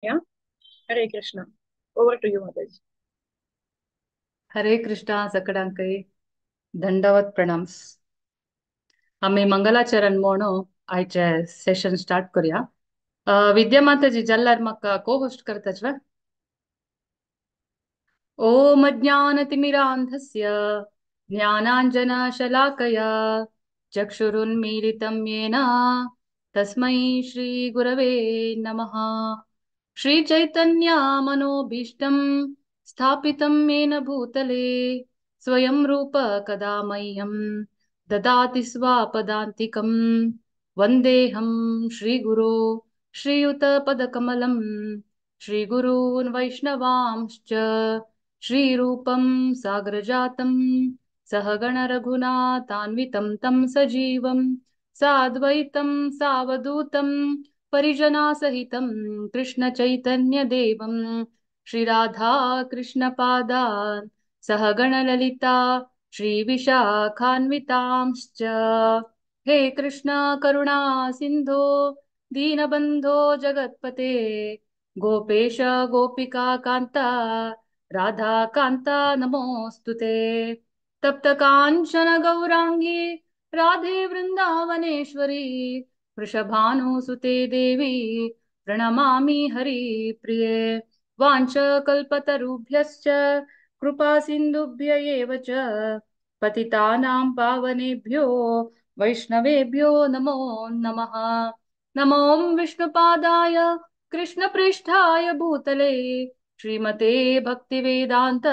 Yeah. Hare Krishna. Over to you, Mataji. हरे कृष्णा सकडांकई दंडवत प्रणाम्स. आम्ही मंगलाचरण म्हणून आयचे सेशन स्टार्ट करूया. विद्या माताजी जल्लार म्हाका को होस्ट करताच वा. ओम अज्ञानतिमिरान्धस्य ज्ञानाञ्जनशलाकया चक्षुरुन्मीलितं येन तस्मै श्रीगुरवे नमः. श्रीचैतन्यमनोभीष्टं स्थापितं येन भूतले स्वयं रूप कदा मह्यं ददाति स्वापदान्तिकं. वन्देऽहं श्रीगुरो श्रीयुतपदकमलं श्रीगुरून् वैष्णवांश्च श्रीरूपं साग्रजातं सहगण रघुनाथान्वितं तं सजीवं साद्वैतं सावधूतं परिजनासहितं कृष्णचैतन्यदेवं श्रीराधा कृष्णपादान् सहगण ललिता श्रीविशाखान्वितांश्च. हे कृष्ण करुणा सिन्धो दीनबन्धो जगत्पते गोपेश गोपिका कान्ता राधा कान्ता नमोऽस्तु ते. तप्त काञ्चन गौराङ्गी राधे वृन्दावनेश्वरी वृषभानुसुते देवी प्रणमामि हरिप्रिये. वाञ्छकल्पतरुभ्यश्च कृपा सिन्धुभ्य एव च पतितानां पावनेभ्यो वैष्णवेभ्यो नमो नमः. नमो विष्णुपादाय कृष्णपृष्ठाय भूतले श्रीमते भक्तिवेदान्त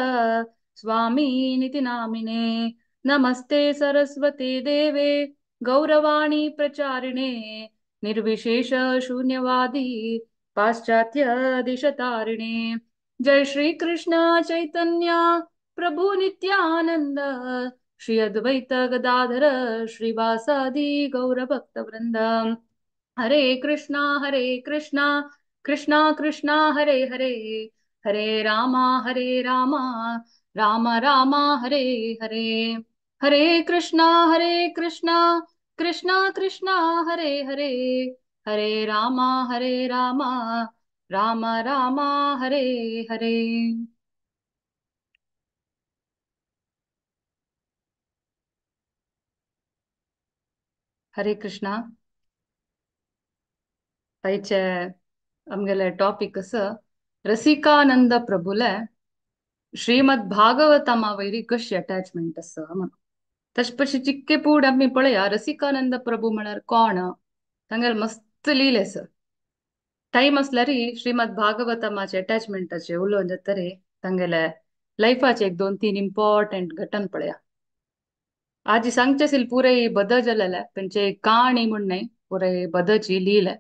स्वामीनिति नामिने. नमस्ते सरस्वते देवे गौरवाणी प्रचारिणे निर्विशेष शून्यवादी पाश्चात्य दिशतारिणे. जय श्री कृष्ण चैतन्य प्रभु नित्यानंद श्री अद्वैत गदाधर श्रीवासादि गौर भक्त वृंद. हरे कृष्णा कृष्णा कृष्णा हरे हरे हरे रामा राम राम हरे हरे. हरे कृष्णा कृष्णा कृष्णा हरे हरे हरे रामा राम राम हरे हरे. हरे कृष्णा. आयचे आमगेले टॉपिक असं रसिकानंद प्रभुले श्रीमद भागवतमा वैरी कशी अटॅचमेंट आसा म्हणून. तश पशी चिक्के पूड आम्ही पळया रसिकानंद प्रभू म्हळ्यार कोण तांगेर मस्त लिहिले सर. टाइम असल्यार श्रीमद भागवतमाचे अटॅचमेंटाचे उलोवंक जातरे तांगेले लाईफाचे एक दोन तीन इम्पॉर्टंट घटन पळया. आज सांगचेसिल पुरे बद जल्लेले तेंचे काणी म्हणणे पुरे बदची लीले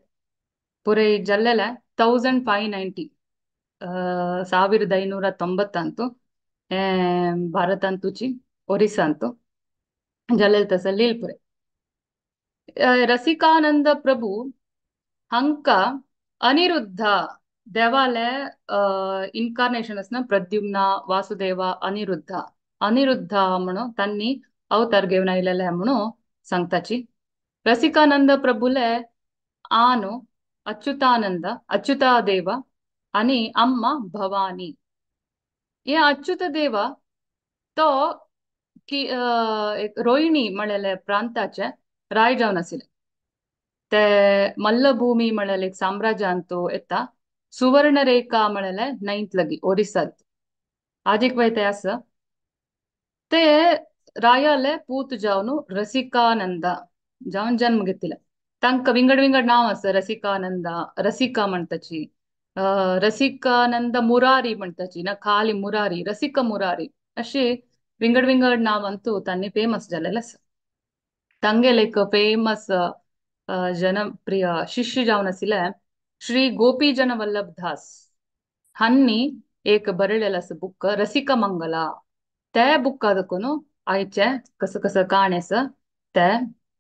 पुरे जल्लेले 1590 1590 ಭಾರತ ಅಂತೂಚಿ ಒರಿಸ್ಸಾ ಅಂತೂ ಜಲ್ಲೆಲ್ ತಸ ಲೀಲ್ಪುರೆ. ರಸಿಕಾನಂದ ಪ್ರಭು ಹಂಕ ಅನಿರುದ್ಧ देवाले इन्कार्नेशन असना प्रद्युम्न वासुदेव अनिरुद्ध अनिरुद्ध म्हणून त्यांनी अवतार घेऊन आयलेले म्हणून सांगताची. रसिकानंद प्रभुले आनो अच्युतानंद अच्युतादेव आणि अम्मा भवानी. हे अच्युत देवा तो की एक रोहिणी म्हणलेले प्रांताचे राय जावन आशिल्ले. ते मल्लभूमी म्हणलेले एक साम्राज्य अंतू येता सुवर्णरेखा म्हणलेले नैन्थ लगी ओरिसात आजिक वयते आस ते रायाले पूत जावन रसिकानंद जावन जन्म घेतले. तांकां विंगड विंगड नाव आसा रसिकानंद रसिका म्हणताची रसिकानंद मुरारी म्हणताची ना खाली मुरारी रसिका मुरारी अशी विंगड विंगड नाव अंतू तांणी फेमस जालेले आसा. तांगेले एक फेमस जनप्रिय शिष्य जावन आशिल्ले श्री गोपीजन वल्लभ दास हांनी एक बरयलेलो आसा बुक रसिका मंगला. ते बुक्का देखून आयचे कसं कसं काण आसा ते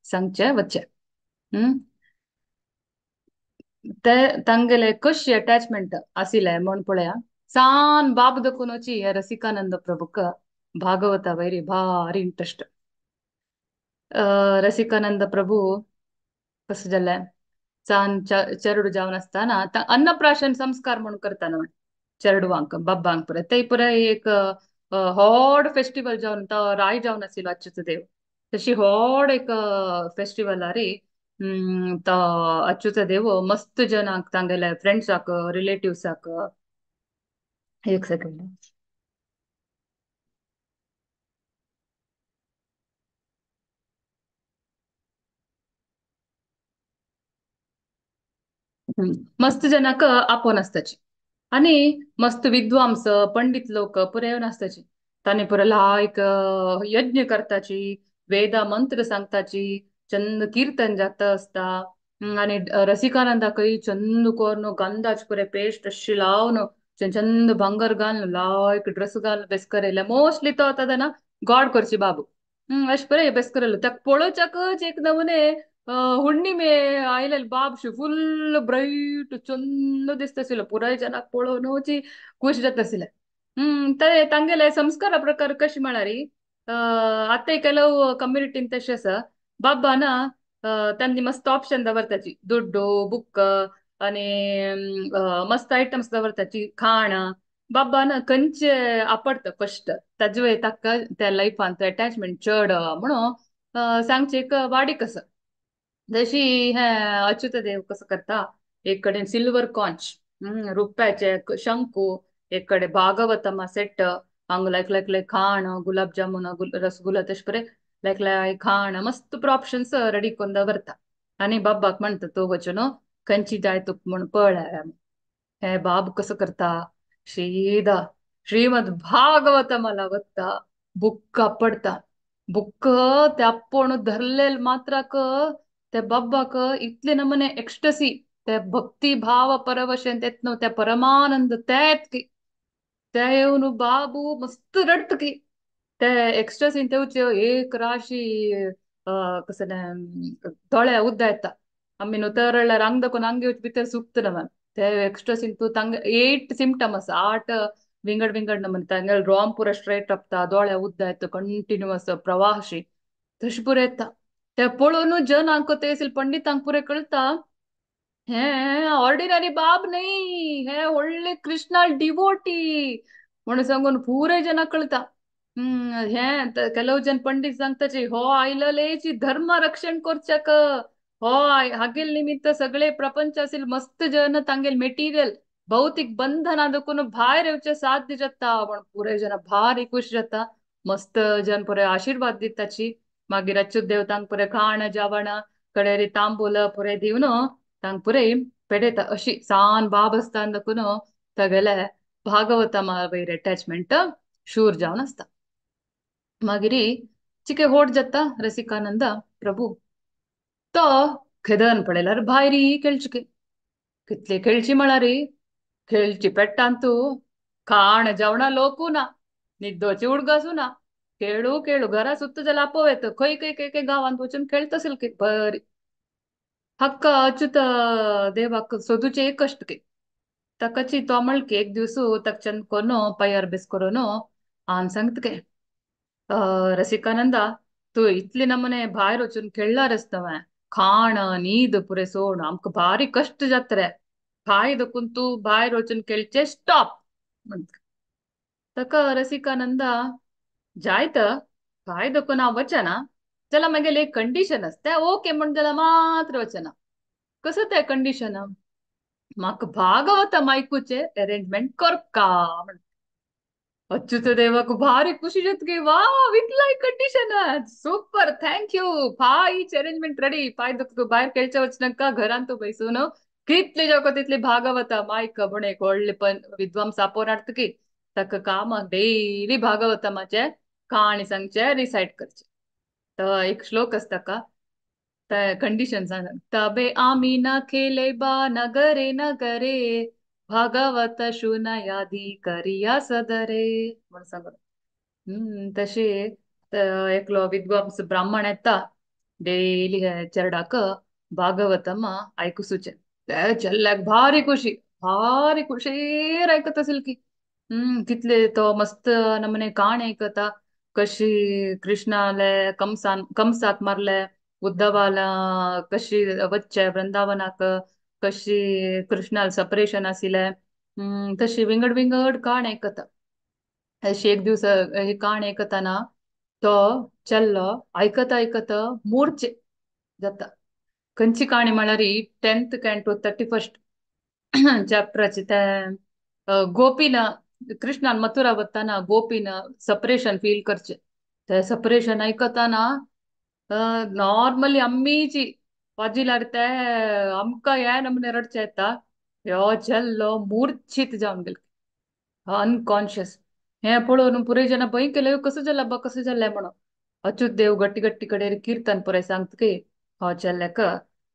सांगचे वच्चे. हम्म ते तांगेले कशी अटॅचमेंट आशिल्ले म्हण पळया. सान बाब देखूनची हे रसिकानंद प्रभुक भागवता वैरी भारी इंट्रेस्ट. रसिकानंद प्रभु कसं जालें चेरडू जावन असताना अन्नप्राशन संस्कार म्हणून करताना चेरडूवांक बाब्बांक पुरे ते पुरे एक व्हड फेस्टिवल जावन तो राय जावन आशिल्लो अच्युत देव तशी व्हड एक फेस्टिवलार तो अच्युत देव मस्त जनांक तांगेले फ्रेंड्साक रिलेटिव्हसाक एक सेकंड मस्त जनाक आपोवन आसताची आणि मस्त विद्वांस पंडित लोक पुरे येवन आसताची तांणी पुरे लायक यज्ञ करताची वेदा मंत्र सांगताची चंद कीर्तन जाता असता आणि रसिकानंदाकय चंद कोर्ण गंधाच पुरे पेस्ट अशी लावन चंद ಬಂಗಾರ घालून लायक ड्रेस घालून बेसकरयले मोस्टली तो आतां गॉड करची बाबू अशें पळय बेसकरयलो ताका पळोवच्याकच एक नमुने ಹುಣ್ಣಿಮೆ ಆಯ್ಲಲ್ಲಿ ಬಾಬ್ಶು ಫುಲ್ ಬ್ರೈಟ್ ಚಂದ ದಿಸ್ತಸಿಲ್ಲ पुराय जनाक पळोवन होची खुश जातसिले तांगेले संस्कारा प्रकार कशी म्हळ्यार आतां ಕೆಲವು कम्युनिटीन तशें आसा बाब्बाना तांणी मस्त ऑप्शन दवरताची दुड्डू बुक्क आनी मस्त आयटम्स दवरताची खाण बाब्बान खंयचे आपडता फस्ट ताजे वय ताका त्या लायफान अटॅचमेंट चड म्हणून सांगचे एक वाडीक आसा जशी हे अच्युत देव कसं करता एक कडेन सिल्वर कॉंच रुप्याचे शंकू एक कडेन भागवतमा सेट हांग लायक खाण गुलाबजामुन रसगुल्ला तशें परे लायक खाण मस्त ऑप्शन्स रेडी करून दवरता आनी बाब्बाक म्हणटा तो वचून खंयची जाय तुका म्हण पळय हे बाब कसं करता ಶ್ರೀದ ಶ್ರೀಮದ್ ಭಾಗವತಮಲ ಗೊತ್ತಾ ಬುಕ್ ಪಡ್ತಾ ಬುಕ್ ತೆಪ್ಪಣು ಧರ್ಲೇಲ್ ಮಾತ್ರಕ ते बाब्बाक इतले नमने एक्स्टसी ते भक्ती भाव परवश तेत त्या परमानंद तेत की ते येऊन बाबू मस्त रडत की ते एक्स्टसीन तेवचे एक राशी कसं दोळे उद्दा येता आम्ही नु तरळ्यार अंग दाखोवन अंगी भितर सुक्त नमन ते एक्स्ट्रासीन तू तांग 8 सिम्टम्स 8 विंगड विंगड नमन तांगेल रोम पुरा स्ट्रेट अपता दोळे उद्दा येता कंटिन्युअस प्रवाहशी तशी पुरे येता ते पळोवन जनांक तेसील पंडितांक पुरे कळता हे ऑर्डिनरी बाब नाही हे ಒಳ್ಳೆ कृष्णाल डिवोटी म्हणून सांगून पुरे जन कळता हे ಕೆಲವು जन पंडित सांगताचे हो आयललेची धर्म रक्षण करच्याक हो हागेल निमित्त सगळे प्रपंच असेल मस्त जन तांगेल मेटीरियल भौतिक बंधन ಅದಕ್ಕೂ भायर येवचे साध्य जाता पण पुरे जन भारी खुश जाता मस्त जन पुरे आशीर्वाद दिताची मागीर अच्युत देव तांक पुरे खाण जेवण कडेरी तांबूल पुरे दिवन तांक पुरे पेडयता अशी सान बाब असतान देखून तगेले भागवतमा वयर अटॅचमेंट शूर जावन आसता मागिरी चिके होट जाता रसिकानंद प्रभू तो खेदन पडयल्यार भायरी खेळचिके कितले खेळची म्हळ्यार खेळची पेट्टांतू खाण जेवणा लोकू ना निद्दोची उडगासू ना खेळू खेळू घरा सुत्त जाल्यार आपोव येत खंय खंय खंय खंय गांवांत वचून खेळत असेल की बरी हक्क अच्युत देवाक सोदूचे एक कष्ट की तकची तोमळकी एक दिवस तक चंद कोनो पयार बेस करोनो हांव सांगत के रसिकानंदा तू इतले नमने भायर वचून खेळल्यार आसता खाण नीद पुरे सोड आमकां भारी कष्ट जाता रे खाय देखून तू भायर वचून खेळचे स्टॉप म्हणटा ताका रसिकानंदा जायत खाय देखून हांव वचना जाल्यार मागेले एक कंडिशन आसता ओके म्हण जाल्यार मात्र वचना कसं ते कंडिशन म्हाका भागवतम आयकुचे अरेंजमेंट करका म्हण अच्युत देवाक भारी खुशी जातकी वा विथ लायक कंडिशन सूपर थँक यू फायच अरेंजमेंट रेडी पाय तू भायर खेळचे वचनाका घरान तू बैसून कितले जाको तितले भागवता मायक म्हण एक व्हडले पण विद्वांस आपोवन हाडटकी ताका कामाक डेली भागवतमाचे काणी सांगचे रिसायट करचे तर एक श्लोक असता का कंडिशन सांग तबे आम्ही न खेले बा नगरे नगरे भागवत शुनयादी करिया सदरे म्हणून सांगत तशी एकलो विद्वांस ब्राह्मण येता डेली चेरडाक भागवतम आयकुसूचे ते चेल्ल्याक भारी खुशीर आयकत असेल की कितले तो मस्त नमने काण आयकता कशी कृष्णाले कंसाक मारले उद्धवाला कशी वच्चे वृंदावनाक कशी कृष्णाला सपरेशन आसिले तशी विंगड विंगड काण ऐकता. अशी एक दिवस ही काण ऐकताना तो चल्लो ऐकता ऐकता मूर्छे जाता. खंयची काणी म्हळ्यार 10th कॅन्टो 31st चॅप्टराचे ते गोपीन कृष्णान मथुरा वताना गोपीन सपरेशन फील करचे. ते सपरेशन ऐकताना नॉर्मली अम्मीची वाजिल्यार ते आमकां हे नमने रडचे येता. ह्यो चल्लो मूर्छित जावन गेलो, अनकॉन्शियस. हे पळोवन पुरे जन भंय केले, कसं जालें अब्बा कसं जालें म्हणून. अच्युत देव गट्टी गट्टी कडेन कीर्तन पुरे सांगतकी हो चल्ल्याक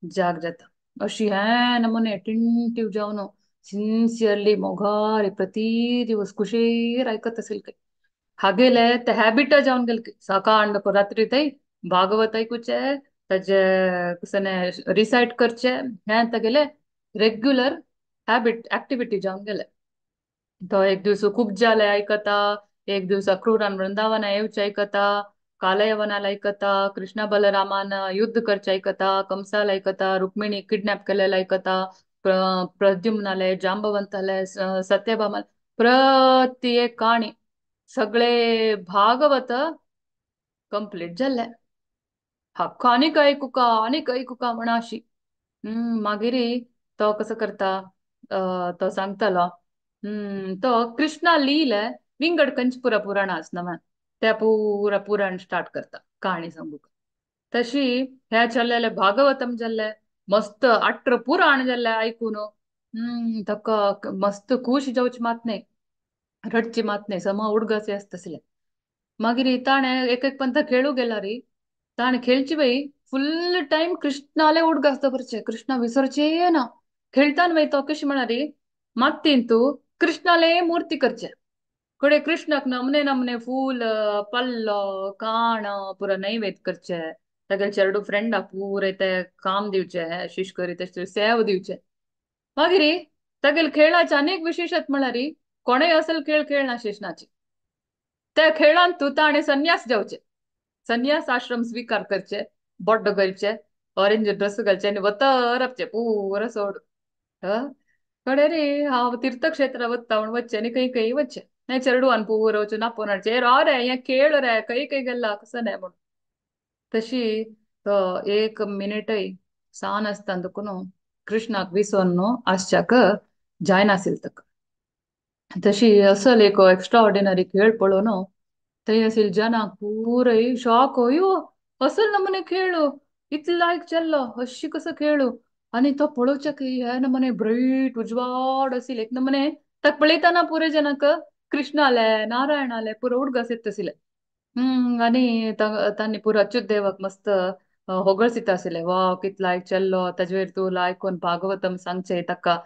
जाग जाता. अशी हे नमूने टिंटिव जावन सिन्सियरली मोगारी प्रति दिवस कुशीर ऐकत असेल काही. हागेले ते हॅबिट जावन गेल की सकाळ रात्री थंय भागवत ऐकूचे ताजे कसने रिसाइट करचे हे तेगेले रेग्युलर हॅबिट ऍक्टिव्हिटी जावन गेले. तो एक दिवस खूप जाले ऐकता, एक दिवस क्रूरान वृंदावन येवचे ऐकता, कालयवनाला ऐकता, कृष्णा बलरामान युद्ध करचे ऐकता, कंसाला ऐकता, रुक्मिणी किडनॅप केलेला ऐकता, प्रद्युम्नाले जांबवंताले सत्यभामाला प्रत्येक काणी सगळे भागवत कंप्लीट झाले. हक्क आनीक ऐकुका म्हणा अशी. मागिरी तो कसं करता तो सांगतालो तो कृष्णा लिहिले विंगड कंचपुरा पुराण आसना त्या पुरा पुराण स्टार्ट करता काणी सांगूक. तशी ह्या चल्लेले भागवतम जाल्ले मस्त 18 पुराण जाल्ले ऐकून तका मस्त खुश जावची मात नाही, रडची मात नाही, समा उडगासे असतसले. मागीर ताणे एक एक पंथ खेळू गेला री ताणे खेळची बाई फुल टाइम कृष्णाले उडगासता करचे, कृष्णा विसरचे ना. खेळतान बाई तो कशी म्हणारी मातीन तू कृष्णाले मूर्ती करचे. कडे कृष्णाक नमने नमने फूल पल्लो काण पुरा नैवेद्य करचे. तेगे चेरडू फ्रेंडा पुरे ते काम दिवचे शिश करी तशे सेव दिवचे. मागिरी तेगेल खेळाचे अनेक विशेषत म्हणारी कोणे असल खेळ खेळना शेषनाची. त्या खेळान तू ताणे संन्यास जावचे, संन्यास आश्रम स्वीकार करचे, बॉड्ड करचे, ऑरेंज ड्रेस घालचे आणि वतरपचे पूर सोड. कड़े रे हाँ तीर्थक्षेत्र वत्ता वच्चे ने कई कई वच्चे ने चरडू अन पूर वच्चे ना पोनाचे रा रे या खेळ रे कई कई गल्ला कसं नाही म्हणून. तशी तो एक मिनिटय सान असताना कुनो कृष्णाक विसोन्नो आश्चाक जायनासिल तक. तशी असल एक एक्स्ट्रा ऑर्डिनरी खेळ पळोवन थंय असेल जना पुरय शॉक अयो असल नमने खेळलो इतले लायक चल्लो अशी कसं खेळलो. आणि तो पळोवच्या की हे नमने ब्राईट उजवाड असेल एक नमने ताक पळयताना पुरे जनक कृष्ण आले नारायण आले पुरो उडगस येतसिले. आणि तांणी पुरो अच्युत देवाक मस्त होगळसित आसिले वा कित लायक चल्लो ताजेर तू लायकोन भागवतम सांगचे ताका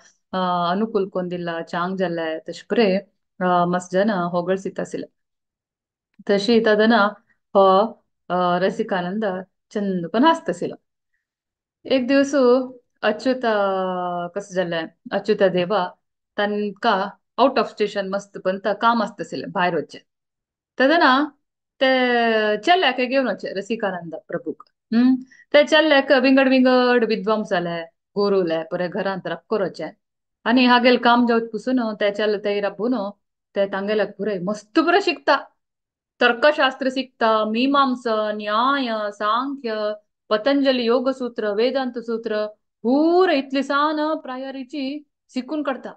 अनुकूल कोन दिला चांग जाल्ले तशे पुरे मस्त जन होगळसित आसिले. तशी तदना हो रसिकानंद चंद पण हसतसिलो. एक दिवस अच्युत कसं झालंय अच्युत देवा तांका ಔಟ್ ಆಫ್ ಸ್ಟೇಷನ್ ಮಸ್ತ್ ಬಂತ ಕಾಮ್ ಆಸ್ತಸಿಲ್ಲ ಬಾಯ್ರ ವಚ್ಚೆ ತದನ ते चल्ल्याक घेऊन वचे रसिकानंद प्रभूक. ते चल्ल्याक विंगड विंगड विद्वांस जाले गुरुले पुरे घरांत रक्कोरचे. आणि हागेल काम जावच पुसून ते चल ते रब्बून ते तांगेल्याक पुरे मस्त पुरे शिकता. तर्कशास्त्र शिकता, मीमांसा न्याय सांख्य पतंजली योगसूत्र वेदांत सूत्र पूर इतली सान प्रायरीची शिकून काढता.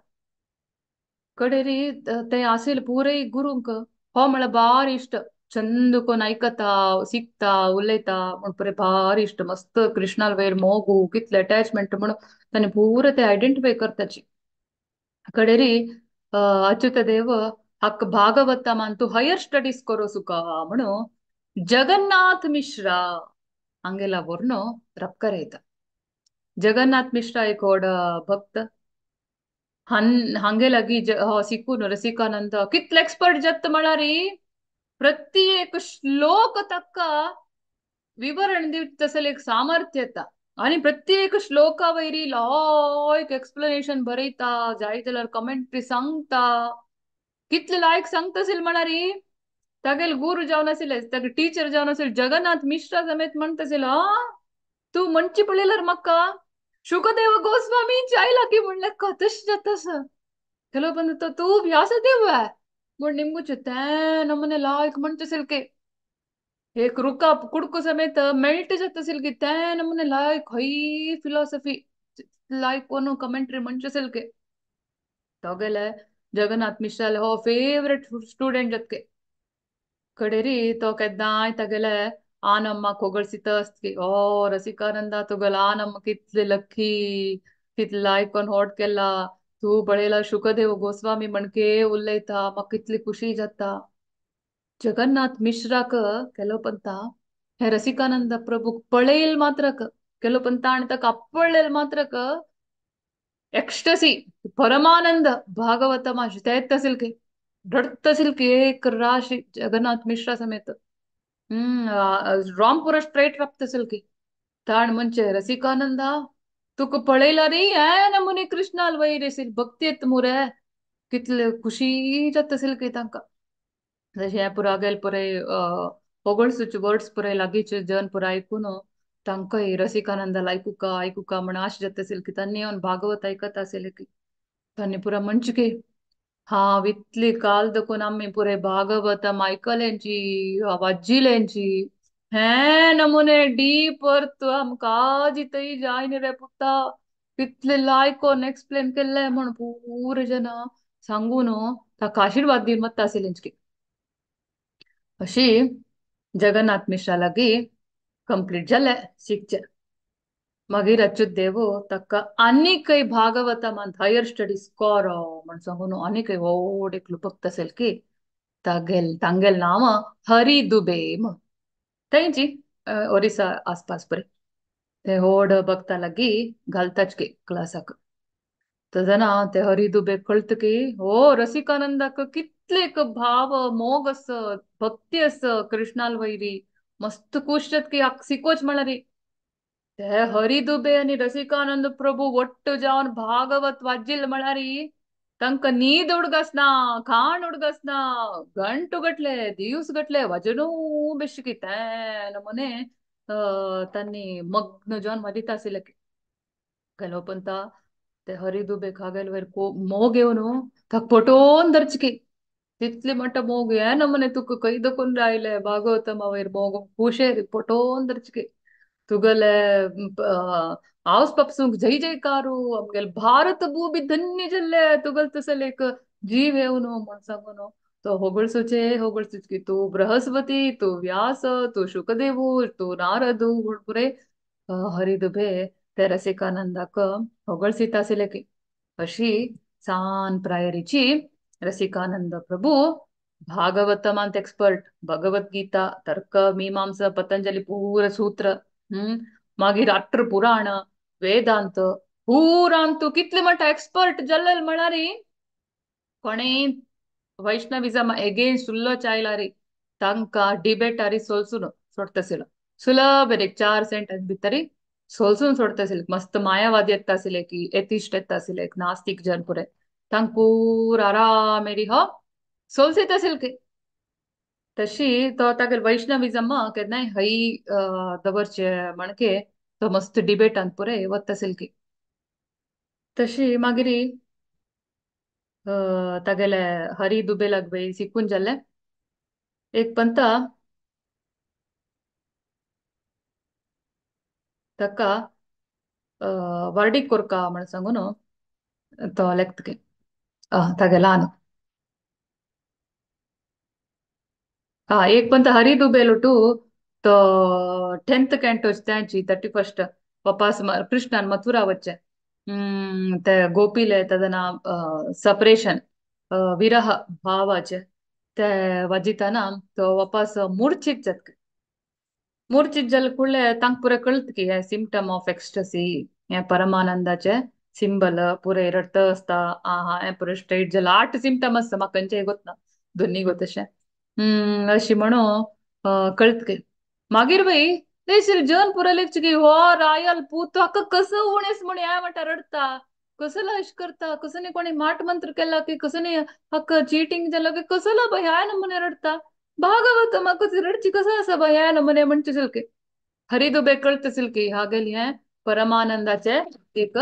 कडेरी ते असेल पुरे गुरुंक हो मला भारी इष्ट चंद कोण ऐकता शिकता उलयता म्हण पुरे भारी इष्ट मस्त कृष्णाल वयर मोगू कितले अटॅचमेंट म्हणून ताने पुरे ते आयडेंटिफाय करताची. कडेरी अच्युत देव हक्क भागवता मान तू हायर स्टडीज करो सुका म्हणून जगन्नाथ मिश्रा हांगेला वर्णो रपकर येता. जगन्नाथ मिश्रा एक व्हड भक्त हांगे लागी शिकून रसिकानंद कितले एक्सपर्ट जत म्हळारी प्रत्येक श्लोक तक्का विवरण दिवच तसल एक सामर्थ्य येता. आणि प्रत्येक श्लोका वैरी लायक एक्सप्लेनेशन बरयता जाय जाल्यार कमेंट्री सांगता कितले लायक सांगतसील म्हणारी. तागेल गुरु जावन आसिले तागे टीचर जावन आसिल जगन्नाथ मिश्रा समेत म्हणतसील तू म्हणची पडलेलं मक्का शुकदेव गोस्वामींची आईला की म्हणलं का तश तस ಕೆಲವು ಬಂದಿತ್ತು ತೂ ವ್ಯಾಸದೇವ ಬಟ್ ನಿಮ್ಗೂ ಚುತ್ತೆ ನಮ್ಮನೆ ಲಾಯ್ಕ್ ಮಂಟ ಸಿಲ್ಕೆ एक रुका कुडको समेत मेल्ट जाता सिल्के त्या नमूने लायक हई फिलॉसफी लायक कोनो कमेंट्री मंच सिल्के तोगेले जगन्नाथ मिश्राल हो फेवरेट स्टूडेंट जत्के कडेरी तो केदाय तगेले आनम्मा कोगळसितस्तके ओ रसिकानंदा तुगल आनम्म कितले लखी कितले लायकोन होट केला तू बळेला शुकदेव गोस्वामी म्हणके उल्लयता मग कितली खुशी जाता जगन्नाथ मिश्राक ಕೆಲವಪಂತ हे रसिकानंद प्रभू पळेल मात्रक ಕೆಲವಪಂತ आणतक अप्पळेल मात्रक एक्स्टसी परमानंद भागवतमा तैत सिल्के रडत सिल्के एक राशि जगन्नाथ मिश्रा समेत रामपुर स्ट्रेट रक्त सिल्के ताण मंचे रसिकानंद तुक पळेला रे ऐ मुनी कृष्णाल वैरे सिल भक्ती येत मुरे कितले खुशी जात सिल्के तांका जशे पुरा गेल पुरे पोगळसूच वर्ड्स पुरे लागीचे जन पुरा ऐकून तांकां रसिकानंदाला ऐकू का म्हण आश जात असेल की त्यांनी येऊन भागवत ऐकत असेल की त्यांनी पुरा मंच की हा वितली काल दकून आम्ही पुरे भागवतम ऐकल्यांची वाजिल्यांची हे नमुने डीप अर्थ आमका जितई जायन रे पुत्ता कितले लायकोन एक्सप्लेन केले म्हण पूर जन सांगून ताका आशीर्वाद दिवन वता असेल अशी जगन्नाथ मिश्रा लागी कंप्लीट झाले शिकचे मागीर अच्युत देव तक्क आनी काही भागवतमान हायर स्टडीज कर म्हण सांगून आनी काही व्हड एक भक्त असेल की तांगेल नाव हरी दुबे म्हण थंयची ओरिसा आसपास परे ते व्हड भक्ता लागी घालताच की क्लासाक तदना ते हरी दुबे कळत की हो रसिकानंदाक कितले एक भाव मोग अस भक्ती अस कृष्णाल वैरी मस्त कुशत की सिकोच म्हणारी ते हरी दुबे आणि रसिकानंद प्रभू ಒಟ್ಟು जावन भागवत वाजिल म्हणारी तंक नीद उडगसना खाण उडगसना ಗಂಟು ಗಟ್ಲೆ ದಿವಸ ಗಟ್ಲೆ ವಜನೂ ಬೆಶಕಿತ ನಮ್ಮನೆ ತನ್ನಿ मग्न जावन मदिता सिलके ಕೆಲವಪಂತ ते हरी दुबे खागेल वैर को मोग येऊन थक पटोन दर्चके तितली म्हणट मोग ये नमने तुक कई दकून राहिले भागवतम वैर मोग खुशे पटोन दर्चके तुगले आउस पपसूंक जय जयकारू आमगेल भारत भूमि धन्य जल्ले तुगल तसल एक जीव येऊन म्हण सांगून तो होगळ की तू बृहस्पती तू व्यास तू शुकदेवू तू नारदू पुरे हरिदुबे ते रसिकानंदाक ಹೊಗಳ್ಸಿತಾ ಸಿಲಕಿ अशी सान प्रायरीची रसिकानंद प्रभू भागवतमांत एक्सपर्ट भगवद्गीता तर्क मीमांसा पतंजली पूर सूत्र मागीर अट्टर पुराण वेदांत पुरांतू कितले म्हणटा एक्सपर्ट जल्लेल म्हणारी कोणे वैष्णविझम एगेन्स्ट उल्लो चायलारी तांका डिबेटारी सोल्सून सोडतसिल सुलभ एक 4 सेंटेन्स भितरी सोल्सून सोडतसिल मस्त मायावादी येता आसिले की एथिस्ट येता आसिले एक नास्तिक जन पुरे तांक पूर आरामेरी हो सोल्सीत आसिल की तशी तो तागेल वैष्णविझम केन्नाय हई दवरचे म्हणके तो मस्त डिबेटान पुरे वत आसिल की तशी मागिरी तागेले हरी दुबेलाग बी शिकून जाल्ले एक पंत ताका वर्डी कोरका म्हण सांगून तो लेक्तके तागे ल्हान एक पंत हरी दुबेलुटू तो 10th कैंटो त्यांची 31st वापस कृष्णान मथुरा वच्चे ते गोपीले तदना सपरेशन विरह भावाचे ते वजिताना तो वापस मूर्छित जातके मूर्छित जल कुळ्ळे तांक पुरे कळत की हे सिम्टम ऑफ एक्स्टसी हे परमानंदाचे सिंबल पुरे रडत असता हे पुरे स्ट्रेट जल 8 सिम्टम असता म्हाका खंयचेय गोतना दोन्ही गो तशें अशी म्हणू कळत की मागीर बाई तेशीर जन पुरे लेखचे की हो रायल पूत हाका कसं उणेस म्हणे हे म्हणटा रडता कसं अश करता कसं नाही कोणी माट मंत्र केला की कसं नाही हक्क चीटिंग झालं की कसं बाई ह्या नमुने रडता भागवत म्हाका रडची कसं असं बाई ह्या नमुने म्हणचे सलके खरीदू कळतसिल की हागेली हे परमानंदाचे एक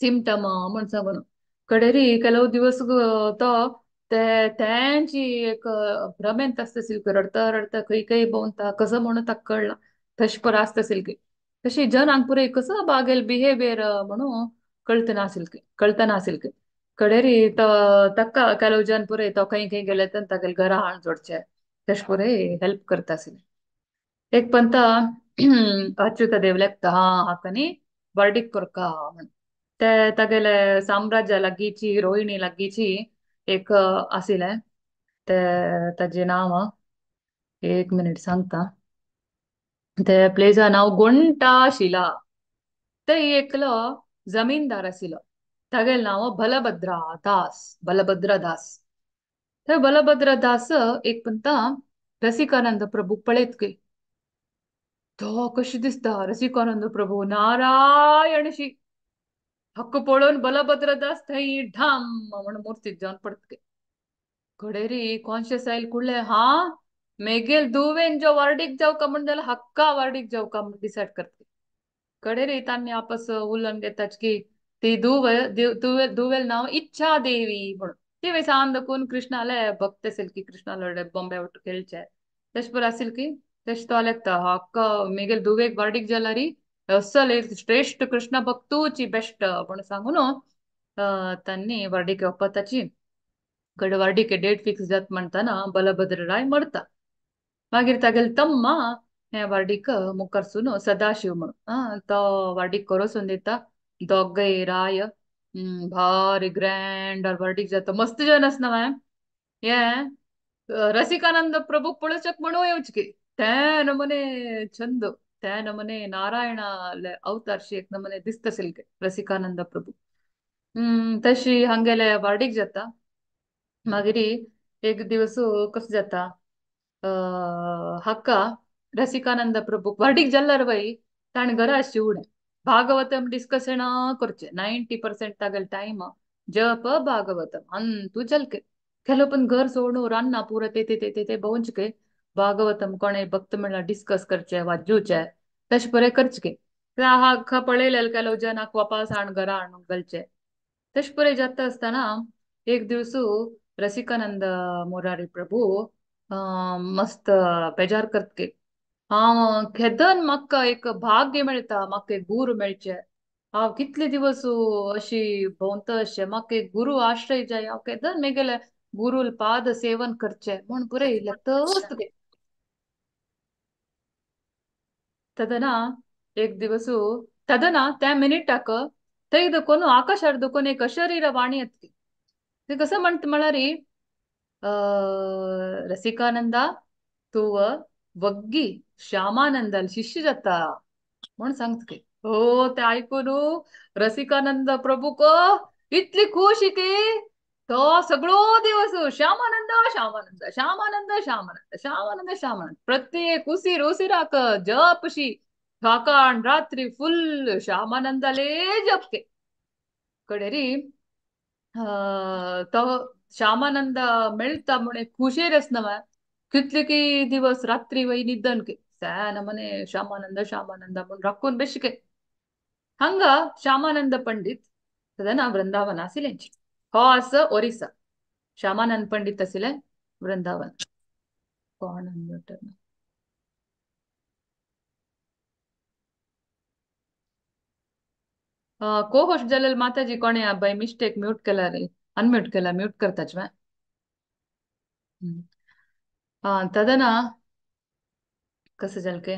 सिम्टम म्हण सांगून कडेरी ಕೆಲವು दिवस तो ते त्यांची एक भ्रमेंत असतसिल की रडता रडता खै खै बोलता कसं म्हणून ताक कळला तश पर असतसिल की तशी जनांक पुरे कसं बागेल बिहेवियर म्हणून कळतं नासिल की कडेरी तो तक्क ಕೆಲವು जन पुरे तो खै खै गेले तर तागेल घरा हाण जोडचे तश पुरे हेल्प करतासिल एक पंत अच्युत देवलेक हा हाकनी वर्डिक कोरका म्हण ते तागेले साम्राज्य लागीची रोहिणी लागीची एक आसिले ते ताजे नाव एक मिनिट सांगता ते प्लेसा नाव गोंटा शिला ते एकलो जमीनदार आसिलो तागेल नाव बलभद्र दास ते बलभद्र दास एक पंता रसिकानंद प्रभू पळेत की तो कशी दिसता रसिकानंद प्रभू नारायणशी हक्क पळून बलभद्र दास थंय ढाम म्हणून मूर्तीत जाऊन पडतके कडेरी कॉन्शियस आयल कुडले हा मेगेल दुवेन जो वर्डीक जाऊ का म्हणून जाल्यार हक्का वर्डीक जाऊ का म्हणून डिसाइड करते कडेरी तांणी आपस उलोवन घेताच की ती दुवेल नाव इच्छा देवी म्हणून ती वेळेस देखून कृष्णाले भक्त असेल की कृष्णाला बॉम्बे वट खेळचे तेश पर असेल की तेश तो आलेक्ता हक्क मेगेल दुवेक वर्डीक जाल्यारी असल श्रेष्ठ कृष्ण भक्तूची बेस्ट पण सांगून तांणी वर्डीक ಒಪ್ಪತ್ತಾಚಿ कಡೆ वर्डीके डेट फिक्स जात म्हणताना बलभद्र राय मरता मागीर तागेल तम्मा हे वार्डीक मुखारसून सदाशिव म्हणून तो वार्डीक करोसून दिता दोगय राय भारी ग्रँड वार्डीक जाता मस्त जन आसना मॅम हे रसिकानंद प्रभू पळचक म्हणून येवच की ते नमने छंद ते नमने नारायण अवतारशी एक नमने दिसतसिल के रसिकानंद प्रभू तशी हंगेले वार्डीक जाता मागिरी एक दिवस कसं जाता हक्का रसिकानंद प्रभू वाटीक जाल्ल्यार वय ताण घरा शिवणे भागवतम डिस्कशन करचे 90% तागेल टाइम जप भागवतम अंतू जलके ಕೆಲವು पण घर सोडून रान्ना पूरा ते बहुंचके भागवतम कोणे भक्त मेळा डिस्कस करचे वाजूचे तश बरे करचके हक्का पळयलेले ಕೆಲವು जनाक वापस हाण घरा हाडून घालचे तश बरे जाता असताना एक दिवस रसिकानंद मोरारी प्रभू मस्त बेजार करतके खेदन म्हाका एक भाग्य मेळता म्हाका एक गुरू मेळचे हांव कितले दिवस अशी भोंवता अशें म्हाका एक गुरू आश्रय जाय हांव केदन मेगेले गुरुल पाद सेवन करचे म्हण पुरे तस्त तदना एक दिवस तदना त्या मिनिटाक ತೆಗೆದುಕೊಂಡು ಆಕಾಶಾರ್ಧಕೊಂಡು एक ಶರೀರ ವಾಣಿ ಎತ್ತಿ ते कसं म्हणत म्हळ्यार रसिकानंदा तू वग्गी श्यामानंदाल शिष्य जाता म्हण सांगत हो ते ऐकून रसिकानंद प्रभू को इतली खुशी की तो सगळो दिवस श्यामानंद श्यामानंद श्यामानंद श्यामानंद श्यामानंद श्यामानंद प्रत्येक उसीर उसीराक जपशी सकाळ रात्री फुल श्यामानंदाले जपके कडेरी तो श्यामानंद मेळता म्हणे खुशेर असनव कितले की दिवस रात्री वय निದ್ದನ್ के सॅन मने श्यामानंद श्यामानंद म्हणून राखून बेशिके हंग श्यामानंद पंडित तदना वृंदावन आसिलेंची हो आस ओरिसा श्यामानंद पंडित आसिले वृंदावन कोण को होस्ट जाल्यार माताजी कोणे बाय मिस्टेक म्यूट केला रे अनम्यूट केला म्यूट करताच मैं तदना कसं जाल के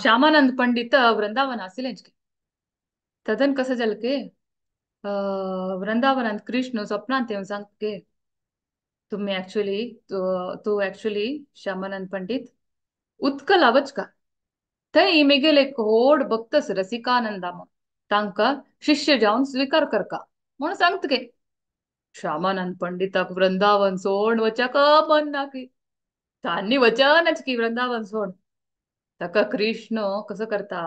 श्यामानंद पंडित वृंदावन आसिलेंच के तदन कसं जाल के वृंदावनात कृष्ण स्वप्नांत येवन सांगत के तुम्ही ऍक्च्युली तू ऍक्च्युली श्यामानंद पंडित उत्कल आवच का थंय मेगेल एक व्हड भक्तस रसिकानंदा म्हण तांकां शिष्य जावन स्वीकार करका म्हूण सांगत गे श्यामानंद पंडिताक वृंदावन सोड वचाक मन ना की तांणी वचनच की वृंदावन सोड ताका कृष्ण कसं करता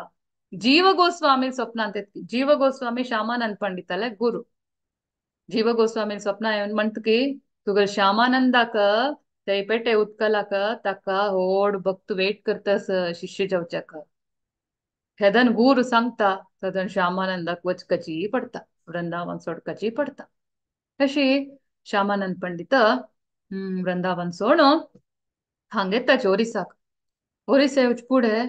जीव गोस्वामी स्वप्नांत येत जीव गोस्वामी श्यामानंद पंडिताले गुरु जीव गोस्वामी स्वप्न येवन म्हणत की तुगेल श्यामानंदाक ते पेटे उदकलाक ताका व्हड भक्त वेट करतास शिष्य जेवच्याक. हेदन गूर सांगता तदन श्यामानंदाक वचकची पडता, वृंदावन सोडकची पडता. अशी श्यामानंद पंडित वृंदावन सोड हांग येताचे ओरिसाक. ओरिसा येवच पुढे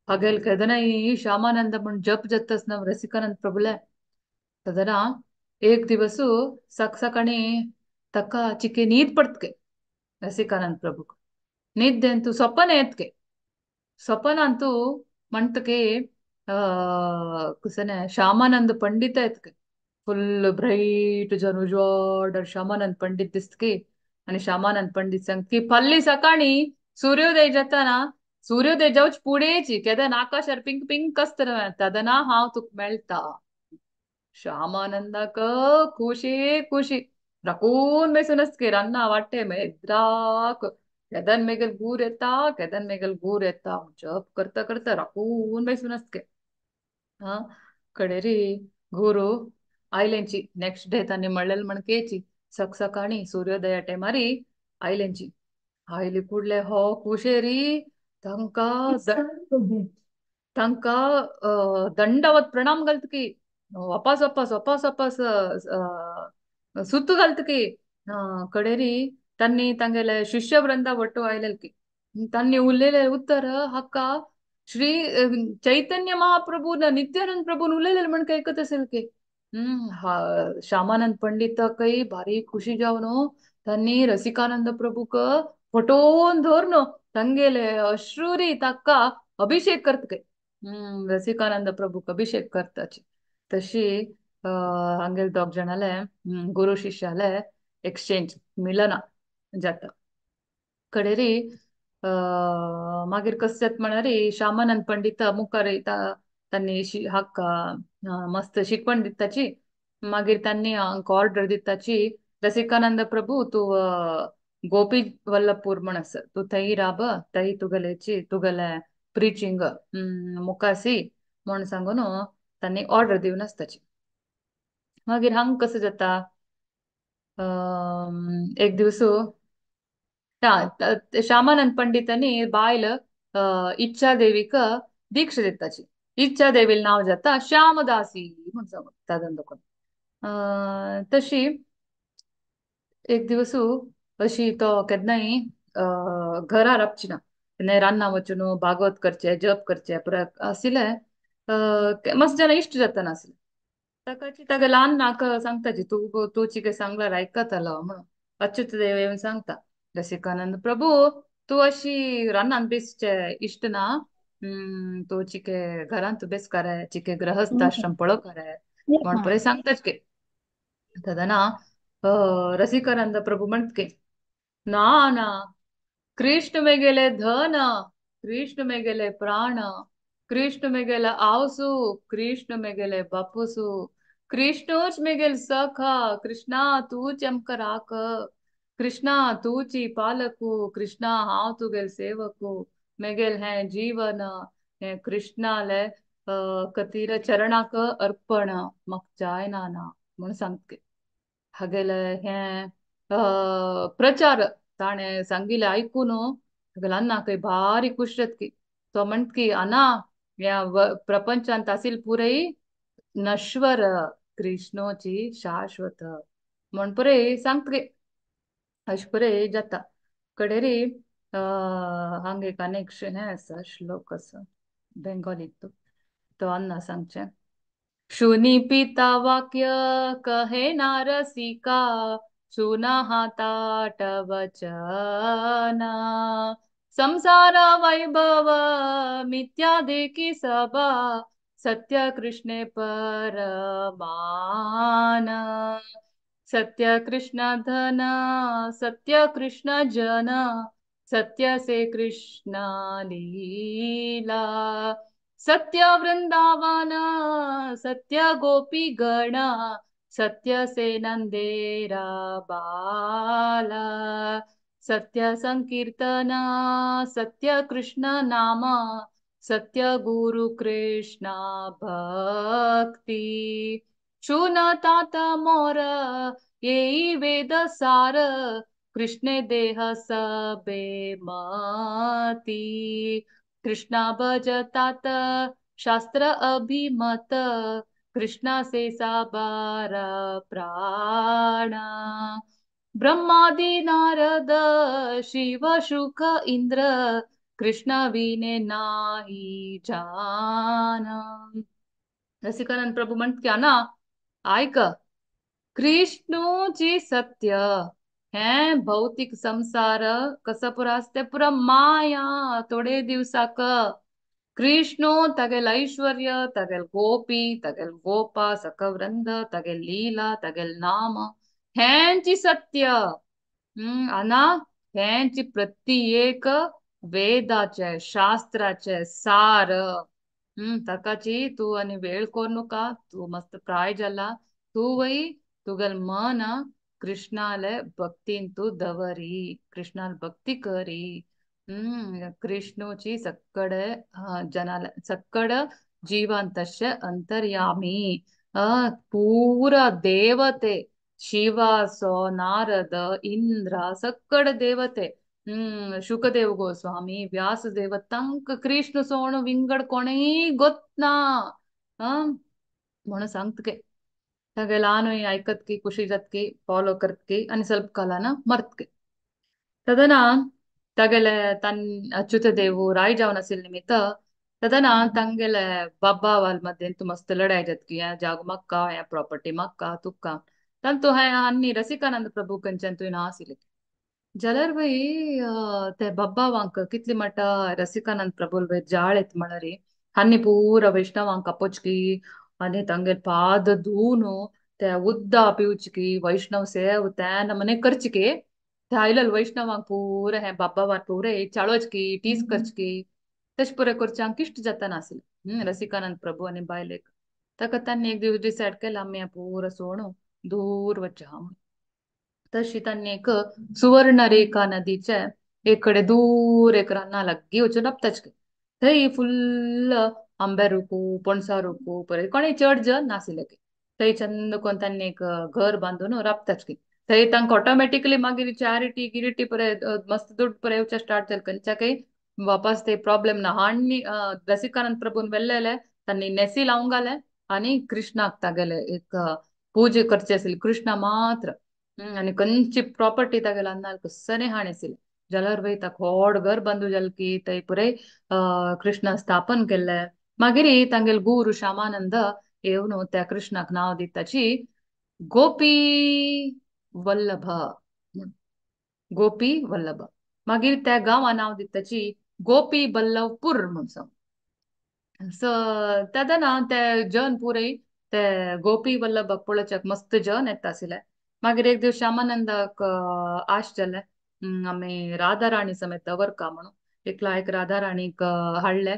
हगेल केदनाई श्यामानंद म्हण जप जत्तस नव रसिकानंद प्रभुले. तदना एक दिवसू सकाणी तका चिके नीद पडतके रसिकानंद प्रभुक. निद्देंतू स्वप्न येतके. स्वप्नांतू म्हणतके कुसने श्यामानंद पंडित येतके. फुल ब्राईट जन उजवाड श्यामानंद पंडित दिसतके. आणि श्यामानंद पंडित सांगतकी पल्ली सकाळी सूर्योदय जाताना सूर्योदय जाऊच पुढेची केदन आकाशार पिंक पिंक असतं तदना हांव तुक मेळता. श्यामानंदाक खुशी खुशी राखून बेसून असके रन्ना वाटे मेद्राक केदन मेगल गूर येता केदन मेगल गूर येता जप करता करता राखून बेसून असके. हा कडेरी गुरु आयलेंची नेक्स्ट डे तांणी म्हणलें म्हणकेची सकाळी सूर्योदया टायमारी आयलेंची. आयली कुडले हो कुशेरी तांका तांका दंडवत प्रणाम घालतकी वापस वापस वापस वापस सुत्त घालतकी. कडेरी तांणी तांगेले शिष्य वृंदा वट्टू आयलेल की तांणी उरलेले उत्तर हक्का श्री चैतन्य महाप्रभू न नित्यानंद प्रभून उरलेले म्हण काय ऐकत असेल की. हा श्यामानंद पंडित काही भारी खुशी जावन तांणी रसिकानंद प्रभूक फटोवन धरून तांगेले अश्रुरी ताका अभिषेक करतके. रसिकानंद प्रभूक अभिषेक करताची. तशी हांगेल दोग जणाले गुरु शिष्याले एक्सचेंज मिलना जाता. कडेरी मागीर कस जात म्हणरी श्यामानंद पंडित मुखार येता. तांणी हाका मस्त शिकवण दिताची. मागीर तांणी हांका ऑर्डर दिताची रसिकानंद प्रभू तू गोपी वल्लभपूर म्हण आसा तू थंय राब थंय तुगेले प्रिचिंग मुखासी म्हण सांगून तांणी ऑर्डर दिवन आसताची. मागीर हांग कसं जाता एक दिवस श्यामानंद पंडितांनी बायल इच्छा देवीक दीक्षा दिताची. इच्छा देवील नाव जाता श्यामदासी म्हण सांगून तादन तशी एक दिवस अशी तो केन्नाय घरा रावची ना रान्ना वचून भागवत करचे जप करचे पुरा आशिल्ले. मस्त जन इश्ट जाता नासले. ताकाची तागे ल्हान नाक सांगताची तू चिके सांगल्यार आयकतालो म्हणून. अच्युत देव येवन सांगता रसिकानंद प्रभू तू अशी रान्नान बेसचे इश्ट ना. तू चिके घरांत बेस करे चिके गृहस्थ आश्रम पळो करे म्हण पळय सांगताच के. तदना रसिकानंद प्रभू म्हणतके ना ना कृष्ण में गेले धन कृष्ण में गेले प्राण कृष्ण में गेले आवसू कृष्ण में गेले बापूसू कृष्णोच में गेल सखा कृष्णा तू चमक राख कृष्णा तूची पालकू कृष्णा हाव तुगेल सेवकू मेगेल है जीवन हे कृष्णाले कतीर चरणाक अर्पण मग जाय ना म्हण सांगतके. हागेले हे प्रचार ताणे सांगिले ऐकून ल्हान काही भारी खुश जातकी. तो म्हणतकी अना या प्रपंचांत आसिल पुरई नश्वर कृष्णोची शाश्वत म्हण पुरे सांगतगे. अश पुरे जाता. कडेरी हांग एक कनेक्शन हे आसा श्लोक आसा बेंगॉलीत तो अन्ना सांगचे. शुनी पिता वाक्य कहे नारसिका सुना ताट वचना संसार वैभव मिथ्या देखी सभा सत्य कृष्णे परमान सत्य कृष्ण धन सत्य कृष्ण जन सत्य से कृष्ण लीला सत्य वृंदावन सत्य गोपी गण सत्य से नंदेरा बाला सत्य संकीर्तन सत्य कृष्ण नाम सत्य गुरु कृष्ण भक्ति शून तात मोर येई वेद सार कृष्णे देह सबे मती, कृष्णा भजतात शास्त्र अभिमत, कृष्णा से साबार प्राणा, ब्रह्मादि नारद शिव शुक इंद्र, कृष्ण विने नाही जाना. रसिकानंद प्रभू म्हणत्या ना, ऐक, कृष्णूची सत्य हे भौतिक संसार कसा पुरा असते, पुरा माया थोडे दिवसाक. कृष्ण तगेल ऐश्वर्य, तगेल गोपी, तगेल गोपा सकवृंद, तगेल लीला, तगेल नाम हेंची सत्य. अना हेंची प्रत्येक वेदाचे शास्त्राचे सार. तकाची तू आणि वेळ करू नका, तू मस्त प्राय झाला, तू वई तुगल मन कृष्णाले भक्तीन तू दवरी, कृष्णाल भक्ती करी. कृष्णोची सक्कड जनाला सक्कड जीवांतस्य अंतर्यामी. पूरा देवते शिवा सो नारद इंद्र सक्कड देवते. शुकदेव गोस्वामी व्यासदेव तंक कृष्ण सोण विंगड कोणी गोत्ना. म्हणून सांगतके तगेलाನು ऐकत की ಖುಷಿ ಜತ್ಕಿ ಫಾಲೋ ಕರ್ತ್ಕಿ आणि ಸ್ವಲ್ಪ ಕಾಲನ ಮರ್ತ್ಕಿ. ತದನ ತಗಲೆ ತನ್ ಅಚ್ಯುತ देव राय जावन असेल निमित्त तदना तंगेले बाबा वाल मध्ये तू मस्त लढाई जतकी या जाग मक्का या प्रॉपर्टी मक्का तुक्का तन तो है अन्नी रसिकानंद प्रभू कंचन तू ना आसिले जलर भाई ते बब्बा वांक कितली मट रसिकानंद प्रभुल भाई जाळेत म्हणरी हन्नी पूरा वैष्णवांक पोचकी आणि तंगे पाद धूनु ते उद्दा पिउचकी वैष्णव सेव ते नमने करचकी ते आइलल वैष्णवांक पूरा है बाबा वार पूरे चाळोचकी टीस करचकी तश पुरे करचांक इष्ट जाता नासिल. रसिकानंद प्रभु आणि बायलेक तक त्यांनी एक दिवस डिसाइड केला आम्ही पूरा सोडू दूर वच्चा तशी त्यांनी एक सुवर्णरेखा नदीच्या एकडे दूर एक रानाला लग्गी वचून रप्ताच थंय फुल्ल आंब्या रुकू पणसा रुकू परे कोणी चड जन नासिले की थंय चंद कोण त्यांनी एक घर बांधून राबताच की थंय तांकां ऑटोमॅटिकली मागीर चॅरिटी गिरिटी परे मस्त दुड्ड परे येवचे स्टार्ट जाले खंयच्या काही वापस ते प्रॉब्लेम ना हाणी रसिकानंद प्रभून वेल्लेले त्यांनी नेसी लावून घाले आणि कृष्णाक तागेले एक पूजे करचे असेल कृष्ण मात्र. आणि कंची प्रॉपर्टी तागेला अन्नाल कस्सने हाणेसिल जाल्यार वय ताक व्हड घर बांदू जालकी थंय पुरे कृष्ण स्थापन केले. मागीर तांगेल गुरु श्यामानंद येवन त्या कृष्णाक नाव दिताची गोपी वल्लभ. गोपी वल्लभ मागीर त्या गांवा नाव दिताची गोपी बल्लभपूर म्हणून. स तदना ते जन पुरे ते गोपी वल्लभ पळोवच्याक मस्त जन येता आशिल्ले. मागीर एक दिवस श्यामानंदाक आश जाले आमी राधा राणी समेत वरका म्हणून एकला एक राधा राणीक हाडले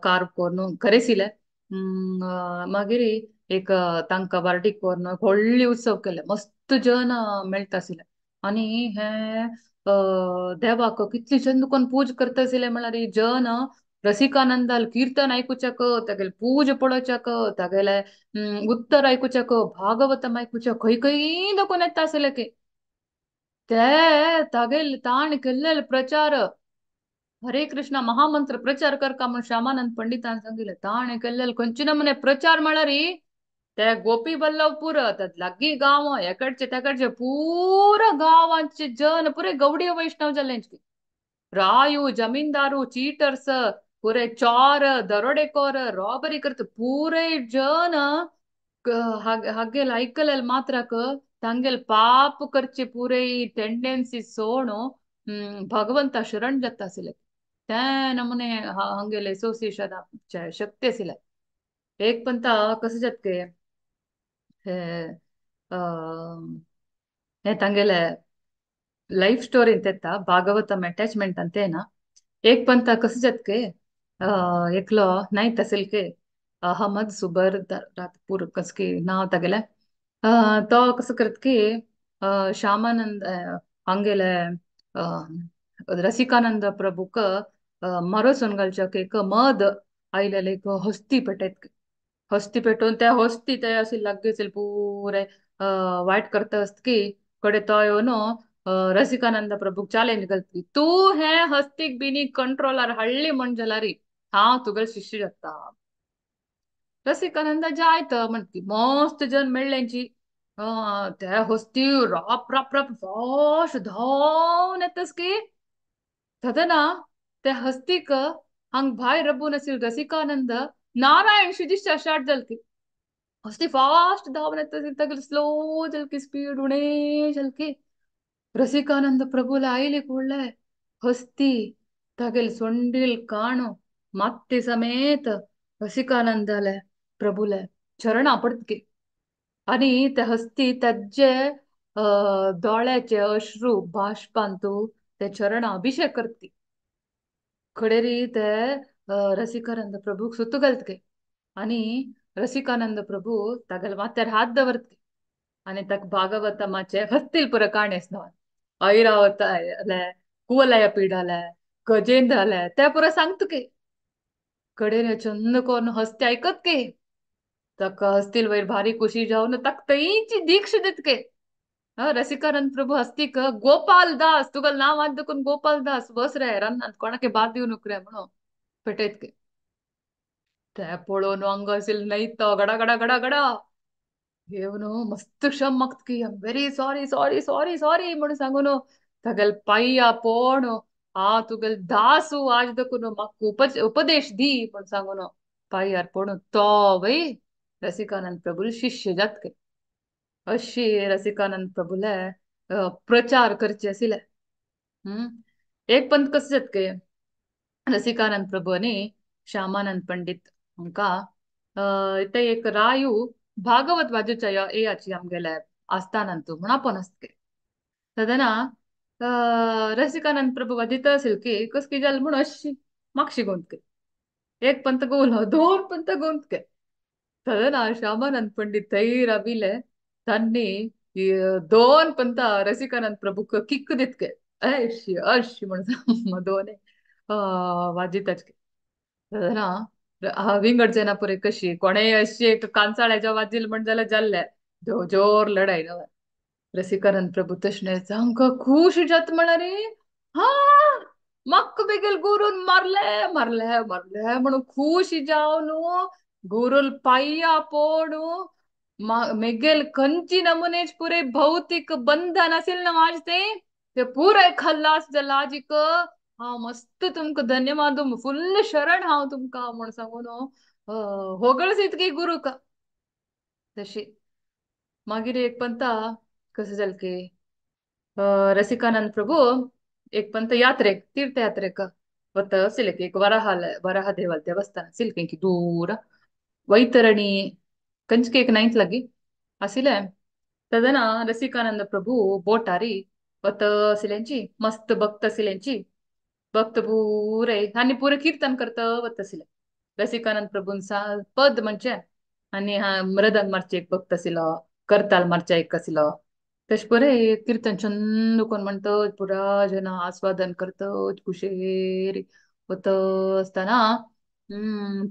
कार करून करेसिले. मागीर एक तांकां वार्डीक व्हरून व्हडली उत्सव केले मस्त जन मेळटा आशिल्ले आणि हे देवाक कितली जन कोण पूज करता आशिल्ले म्हळ्यार जन रसिकानंदाल कीर्तन ऐकूच्याक तागेले पूज पळोवच्याक तागेले उत्तर ऐकूच्याक भागवतम ऐकूच्याक खंय खंय दाखोवन येता आसले की ते तागेले ताण केल्लेले प्रचार हरे कृष्ण महामंत्र प्रचार करका म्हणून श्यामानंद पंडितान सांगितले ताणे केल्लेले खंयचे नमुने प्रचार म्हळ्यार ते गोपी बल्लभपूर लागीं गांव एकडचे तेकडचे पुरा गांवांचे जन पुरे गवडीय वैष्णव जाले रायू जमीनदारू चीटर्स पुरे चोर दरोडेकोर रॉबरी करत पूरे जन हागेल ऐकलेल मात्रक तांगेल पाप करचे पुरे टेंडेन्सी सोण भगवंता शरण जाता आसले ते नमुने हंगेल एसोसिएशन शक्ती आसले. एक पंता कसं जातके हे हे तांगेले ಲೈಫ್ ಸ್ಟೋರಿ ಅಂತ ಭಾಗವತಂ ಅಟ್ಯಾಚ್ಮೆಂಟ್ ಅಂತೇನ एक पंत कस जात के एकलो नाही तसेल के अहमद सुबर रातपूर कस के नाव तगेले तो कसं करत की श्यामानंद हंगेले रसिकानंद प्रभुक मरो सोनगलच्या एक मद आयलेले एक हस्ती पेटेत हस्ती पेटून त्या हस्ती ते असे लागेल पुरे वाईट करता असत की कडे तो येऊन रसिकानंद प्रभू चॅलेंज घालतली, तू हे हस्तीक बिनी कंट्रोलर हळ्ळी म्हणजला री, हांव तुगेल शिष्य जाता. रसिकानंद जायत म्हणटी मस्त जन मेळ्ळ्यांची. त्या हस्ती राप राप राप फास्ट धांवन येतस की तदना ते हस्तीक हांग भायर रबून असील रसिकानंद नारायण शिदिश्चा स्टार्ट जालकी. हस्ती फास्ट धांवन येतस तगेल स्लो जलकी स्पीड उणे जलकी. रसिकानंद प्रभुला आईली ಕೂಡ್ಲೆ हस्ती तगेल ಸೊಂಡಿಲ್ ಕಾಣು ಮತ್ತೆ समेत रसिकानंदाले प्रभुले चरणा पडतके. आणि त्या हस्ती त्याचे दोळ्याचे अश्रू बाष्पांतू ते चरण अभिषेक करती. खडेरी ते रसिकानंद प्रभूक सुतू घालतके. आणि रसिकानंद प्रभू तागेल माथ्यार हात दवरतके. आणि ताक भागवतमाचे हस्तील पुर काणेस नवा ऐरावत कुवलय पीडाले गजेंद्राले ते पुरा सांगतके. कडेने चंद कोण हस्ते ऐकत के तक हस्तील वैर भारी खुशी जाऊन तक तईची दीक्ष देतके. रसिकानंद प्रभू हस्तिक गोपाल दास तुगल नाव आज दकुन गोपाल दास बस रे रन कोणाके बाद दिव नुकरे म्हणो पेटेतके. ते पळोवन अंग असेल नाही तो गडा गडा गडा गडा येवनो मस्त क्षम मक्त की very sorry sorry sorry sorry म्हणून सांगून तगेल पाय्या पोण तुगेल दासू आज दकुन मक उपदेश दी म्हणून सांगून पाय्यार पोण तो वै रसिकानंद प्रभू शिष्य जातके. अशी रसिकानंद प्रभुले प्रचार करचे आशिले. एक पंत कस जातके रसिकानंद प्रभू आणि श्यामानंद पंडित हांका ते एक रायू भागवत वाजूच्या याची आमगेले आस्थानांतू म्हण आपण असते. तदना रसिकानंद प्रभू वाजित असेल की कसकी जाल म्हणून अशी मागशी गोंतके. एक पंत गोल दोन पंत गोंतके. तदना श्यामानंद पंडित थैर अबिले तन्नी दोन पंत रसिकानंद प्रभू किक दितके. अशी अशी म्हणून दोन वाजितच ना विंगड जना पुरे कशी कोणे अशी एक कांचाळ्याच्या वाजील म्हण जाल्यार जाल्ले जोर लढाई नव. रसिकानंद प्रभू तशने जांक खुश जात म्हणा रे. हा मक्क बेगेल गुरून मारले मारले मारले म्हणून खुश जावन गुरुल पाय्या पोडू मेगेल खंची नमुनेच पुरे भौतिक बंधन असेल ना आज ते पुरे खल्लास जाला आजिक हा मस्त तुमक धन्यवाद फुल्ल शरण हाव तुमका म्हण सांगून होगळच इतकी गुरु का तशी. मागीर एक पंता कसं जाल की रसिकानंद प्रभू एक पंत यात्रेक तीर्थयात्रेक वत असेल की एक वराह देवाल देवस्थान असेल की दूर वैतरणी कंचके एक नाईन्थ लगी आसिले. तदना रसिकानंद प्रभू बोटारी वत असिलेंची मस्त भक्त असिलेंची भक्त पुरे आणि पुरे कीर्तन करता वत असिले. रसिकानंद प्रभून पद म्हणजे आणि हा मृदंग मारचे एक भक्त आसिलो करताल मारचा एक आसिलो. तश बरे कीर्तन छंद कोण म्हणत पुरा जन आस्वादन करत कुशेरी होत असताना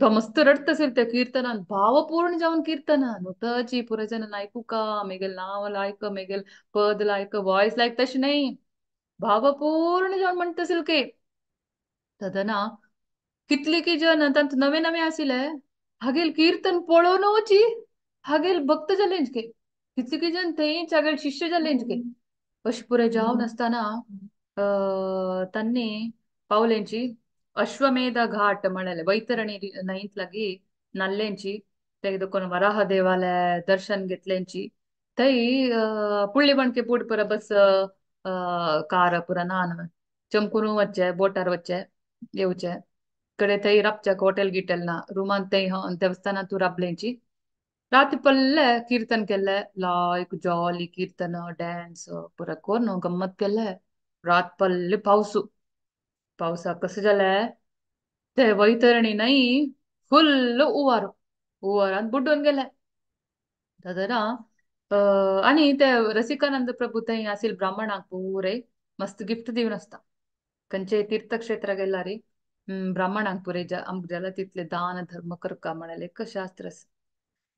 तो मस्त रडत असेल त्या कीर्तनात भावपूर्ण जाऊन कीर्तनात होतची पुरा जन ऐकू का मेगेल नाव लायक मेगेल पद लायक वॉइस लायक तशी नाही भावपूर्ण जाऊन म्हणत असेल की. तदना कितली की जन तांत नवे नवे आसिले हागेल कीर्तन पळोवनोची हागेल भक्त जालेंच के कितली की जन थंयच हागेल शिष्य जालेंच के. अशी पुरे जावन असताना तांनी पावलेंची अश्वमेध घाट म्हणाले वैतरणी नाईन्थ लागी नल्लेंची ते दुकोन वराह देवाले दर्शन घेतलेंची थंय पुळ्ळी बणके पूड पुरा बस कार पुरा नान चमकून वच्चे बोटार वच्चे येवचे कಡೆ थंय रापचे होटेल गिटेल ना रूमान थंय देवस्थानात तू राबलेंची. राती पल्ले कीर्तन केले लायक जॉली कीर्तन डान्स पुरा कोण गम्मत केले. रात पल्ले पावसा कसं जालें ते वैतरणी नाही फुल्ल उवारान बुड्डून गेले. तदना आणि ते रसिकानंद प्रभू थंय आसिल ब्राह्मणाक पुरे मस्त गिफ्ट दिवन असता. खंयचे तीर्थक्षेत्र गेला रे ब्राह्मणांक पुरे आमच्याला तिथले दान धर्म करका म्हणाले एक शास्त्र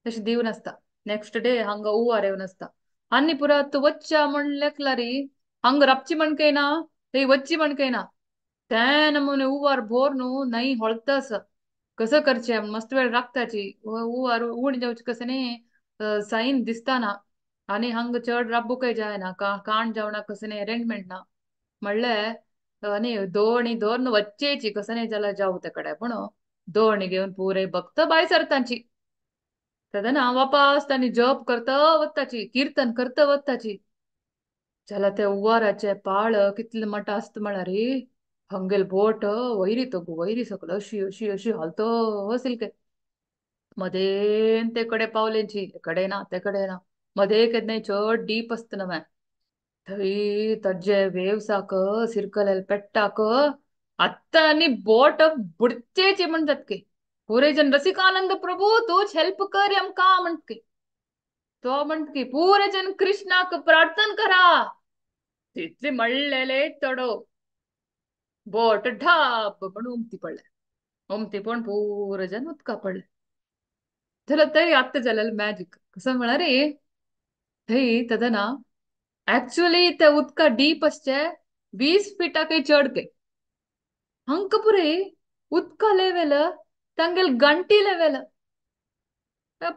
तशी दिवन असता. नेक्स्ट डे हांगा उवार येवन असता आणि पुरा तू वच्चा म्हण लेखला री हंग रपची मणकैना ते वच्ची मणकैना त्या नमुने उवार भोरनु नाही होळतस कसं करचे मस्त वेळ राखताची उवार उड जाऊच कसं नाही साईन दिसताना आणि हंग चढ रब्बू काही जाय ना का काण जावना कसं नाही अरेंजमेंट ना म्हणलं आणि दोणी दोन वच्चेची कसं नाही त्याला जाऊ त्याकडे पण दोणी घेऊन पुरे बघत बाय सरतांची तदना वापस त्यांनी जॉब करता वत्ताची कीर्तन करता वत्ताची चला त्या उवाराचे पाळ कितले मट असत म्हणा रे हंगेल बोट वैरी तो वैरी सकल अशी अशी अशी हालतो हसील काय मध्ये ते कडे पावलेंची कडे ना ते कडे ना मध्ये केदने चड डीप असत ना थई तज्जे वेव्स आक सिरकल पेट्टाक अत्त आणि बोट बुडचेची म्हणतात की पुरे जन रसिकानंद प्रभू तूच हेल्प कर आमका म्हणत की तो म्हणत की पुरे जन कृष्णाक प्रार्थना करा तिथले मळलेले तडो बोट ढाप पण उमती पडले उमती पण पुरे जन उदका पडले झालं तरी आत्ता झालेलं मॅजिक कसं म्हणा रे थई तदना ऍक्च्युअली त्या उदका डीप असचे 20 फीटा काही चढके ಹಂಕಪುರಿ ಉತ್ಕ ಲೆವೆಲ್ ತಂಗೆಲ್ ಗಂಟಿ ಲೆವೆಲ್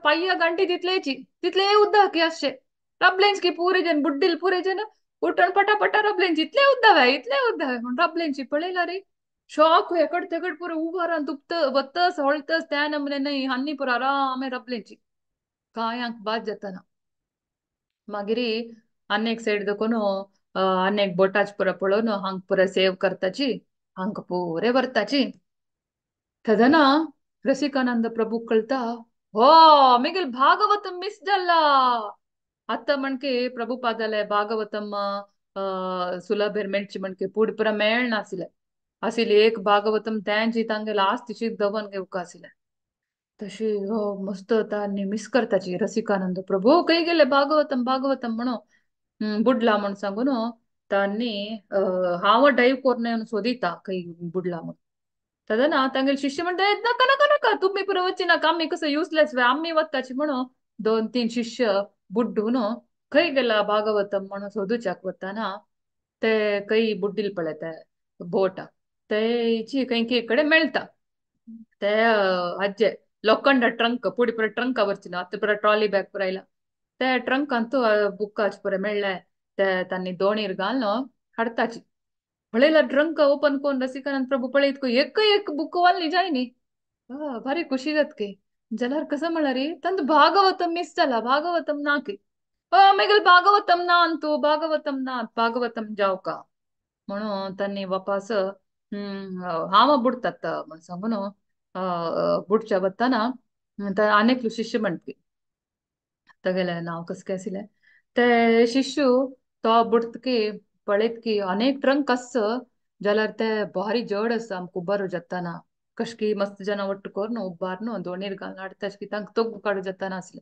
ಪಯ್ಯ ಗಂಟಿ ತಿತ್ಲೇಚಿ ತಿತ್ಲೇ ಉದ್ದಾಕಿ ಅಷ್ಟೇ ರಬ್ಲೆಂಚ್ಕಿ ಪೂರೆ ಜನ ಬುಡ್ಡಿಲ್ ಪೂರೆ ಜನ ಉಟ್ಟನ್ ಪಟ ಪಟ ರಬ್ಲೆಂಚ್ ಇತ್ಲೇ ಉದ್ದಾವೆ ರಬ್ಲೆಂಚಿ ಪಳೆಲ ರೀ ಶಾಕ್ ಎಕಡ್ ತೆಗಡ್ ಪೂರ ಹೂವಾರ ತುಪ್ತ ಬತ್ತಸ್ ಹೊಳ್ತಸ್ त्या नमने नाही हन्नी पुरा आरामे रबलेंची काय अंक बाद जाताना मागिरी अनेक साइड दकोनो अनेक बोटाच पुरा पळोन हांग पुरा सेव करताची हांग पुरे ಬರ್ತಾची ತದನ ರಸಿಕಾನಂದ ಪ್ರಭು ಕಳ್ತಾ हो मिगिल भागवतम मिस जल्ला आता म्हणके प्रभुपादाले भागवतम सुलभेर मेळची म्हणके पुढपुरा मेळ नासिले आसिल एक भागवतम त्यांची तांगेला आस्तिशी दवन घेवका आसिले तशी हो मस्त तानी मिस करताची रसिकानंद प्रभू काही गेले भागवतम भागवतम म्हणो बुडला म्हणून सांगून तानी हाव डाईव्ह कोरणे सोदिता काही बुडला म्हणून तदना तांगेल शिष्य म्हणतात नका नका नका तुम्ही पुरं वच्ची नका आम्ही कसं युजलेस वे आम्ही वत्ताची म्हणून 2-3 शिष्य बुड्डून खै गेला भागवतम म्हणून शोधूच्याक वत्ताना ते काही बुड्डील पळत ಬೋಟ तेची काही ಕಡೆ ಮೆಳ್ತಾ ते ಅಜ್ಜೆ ಲೊಕ್ಕಂಡ ಟ್ರಂಕ್ ಪುಡಿ ಪುರ ಟ್ರಂಕ್ ಅವರ್ಚಿನ ಅತ್ತ ಪುರ ಟ್ರಾಲಿ ಬ್ಯಾಗ್ ಪುರ ಇಲ್ಲ ते ट्रंक ಅಂತೂ ಬುಕ್ ಹಚ್ ಪುರ ಮೆಳ್ಳೆ ते तन्नी दोणीर घालनो हडताची पळयला ट्रंक ओपन कोण रसिकानंद प्रभू पळयत को एक बुक वाली जायनी भारी खुशी जातकी जाल्यार कसं म्हणा रे तंद भागवतम मिस जाला भागवतम ना की मेगल भागवतम ना अंतू भागवतम जाव का म्हणून त्यांनी वापस हाव बुडतात म्हणून सांगून बुडच्या बत्ताना अनेक शिष्य म्हणते तेगेले नाव कसं काय आसिले ते शिशु तो बुडतकी पळयतकी अनेक ट्रंक आस जाल्यार ते भारी जड आसा आमकां उबारू जाताना कशकी मस्त जन ಒಟ್ಟು कोर्न उबारनो दोणीर घालून हाडताच की तांकां तोग्गು काडू जाताना आसले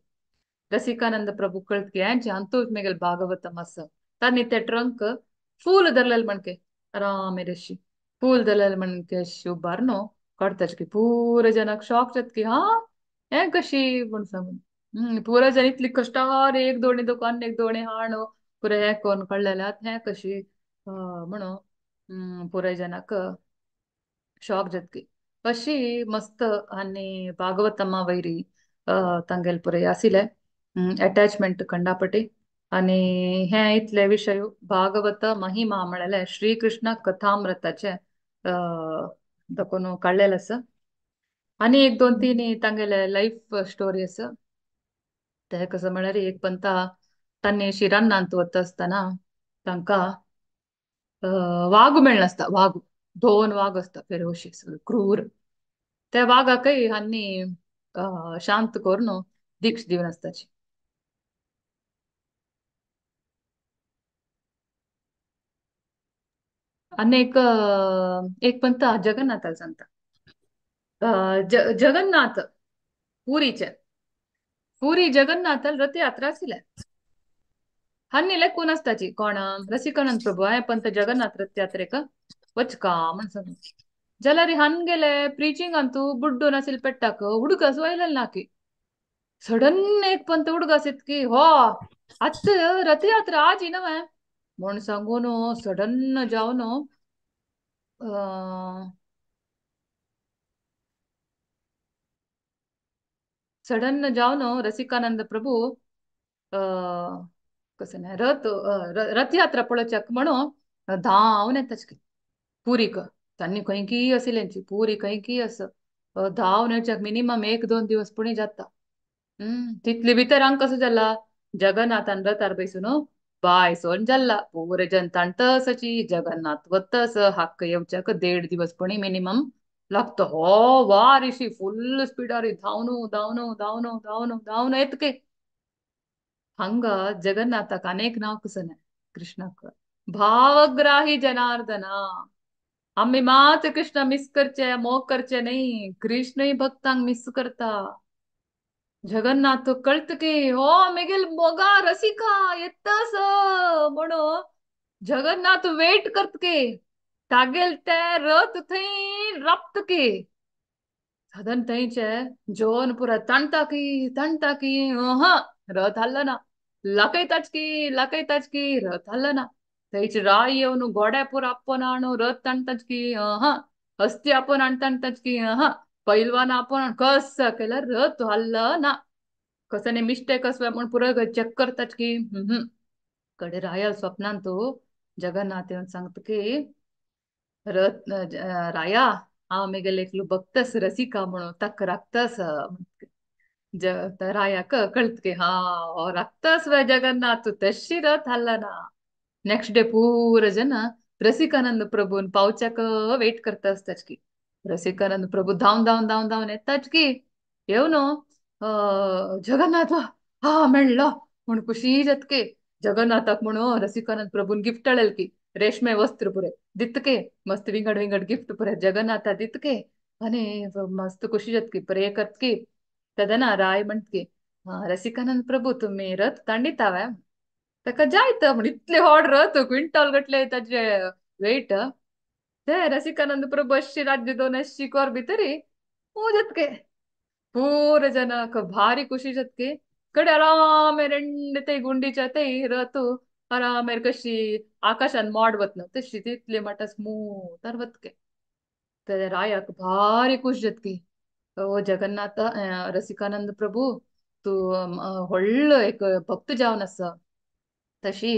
रसिकानंद प्रभु कळत यांचे अंतूच मेगल भागवतम आस तानी ते ट्रंक फूल धरलेल म्हणके आरामे रशी फूल धरलेल म्हणके उबारनो काडताच की पूरे जनक शॉक जात की हा हे कशी म्हण सांगून पुरा जण इतली कष्टार एक दोणे दुकान एक दोणे हाणो पुरे हे कोण कळलेल्यात हे कशी म्हणो पुरे जनाक शॉक जातकी अशी मस्त आणि भागवतम्मा वैरी तांगेल पुरे आसिले अटॅचमेंट कंडापटी आणि हे इतले विषय भागवत महिमा म्हळ्यार श्रीकृष्ण कथामृताचे दकोन कळलेलं आसा आणि एक दोन तीन तांगेले लाईफ स्टोरी आसा ते कसं म्हळ्यार एक पंता तांणी शिरान नांत वता आसतना तांकां वाघ मेळनासता वाघ 2 वाघ असता फेरोशियस क्रूर त्या वाघाकय हांनी शांत करून दीक्ष दिवन आसताची आणि एक पंत जगन्नाथाला सांगता जगन्नाथ पुरीचे पुरी जगन्नाथाल रथयात्रा आसिले हन्नी कोण असताची कोण रसिकानंद प्रभू आहे पंत जगन्नाथ रथयात्रेक वचका म्हण सांग जाल्यार हन गेले प्रीचिंग ಅಂತೂ बुड्डून आसिल पेट्टाक हुडकस वयलेल नाकी सडन एक पंत हुडकस इतकी हो अत्त रथयात्रा आज नव म्हण सांगून सडन जावन सडन जावन रसिकानंद प्रभू कसं नाही रथयात्रा पळोवच्याक म्हणून धांवन येताच पुरीक तांणी खंय की आशिल्ल्यांची पुरी खंय की धांवन येवच्याक मिनिमम 1-2 दिवस पुणे जाता. तितले भितर हांग कसो जाला जगन्नाथान रथार बसून बायसोन जाल्ला पुरे जनतान तसची जगन्नाथ वतस हाक्क येवच्याक 1.5 दिवस पुणे मिनिमम लागतो. हो वारिशी फुल स्पीडार धांवन धांवन धांवन धांवन धांवन येतके ಹಂಗ ಜಗನ್ನಾಥಕ್ ಅನೇಕ ನಾವ್ ಕುಸನೆ ಕೃಷ್ಣಕ್ भावग्राही जनार्दना आम्ही मात कृष्ण मिस करचे मोग करचे नाही कृष्ण ही भक्तांग मिस करता जगन्नाथ कळत की हो मेगेल मोगा रसिका येतस म्हणो जगन्नाथ वेट करत के तागेल ते रथ थई रप्त के सदन थंयचे जोन पुरा तणटा की रथ हल्लं ना लकयताच की रथ हल्लं ना थंयचे राय येवन गोड्या पुरा आपोन आणू रथ ताणताच की हस्ती आपोन आणताच की पैलवान आपोन कस केल्यार रथ हल्लं ना कसं मिस्टेक असं म्हणून पुरं चेक करताच की कडे राया स्वप्नान तू जगन्नाथ येवन सांगत की राया हांव मेगेले एकलो बघतस रसिका म्हणून ताक राखतस ज रायाक कळत की राखतस व जगन्नाथ तशी रथ हल्ला ना नेक्स्ट डे पूर जन रसिकानंद प्रभून पावच्याक वेट करता असताच की रसिकानंद प्रभू धावन धावन धावन धावन येताच की येवन जगन्नाथ मेळ्ळो म्हण खुशी जातके जगन्नाथाक म्हणून रसिकानंद प्रभून गिफ्ट हाडल की रेशमे वस्त्र पुरे दितके मस्त विंगड विंगड गिफ्ट पुरे जगन्नाथा दितके आणि मस्त खुशी जातकी प्रे करतकी तदना राय म्हणतकी रसिकानंद प्रभू तुम्ही रथ तांडिताव ताका जायत म्हण इतले व्हड रथ क्विंटल गटले ताचे वेट ते रसिकानंद प्रभू अशी राज्य दोन अशी कोर भितरी पूजतके पूर जनक भारी खुशी जतके कडे आरामेर ते गुंडीच्या ते रथ आरामेर कशी आकाशान मोड वतन तशी तितले मटा स्मूथ वतके ते रायाक भारी खुश जतके ओ जगन्नाथ रसिकानंद प्रभू तू व्हडलो एक भक्त जावन आसा तशी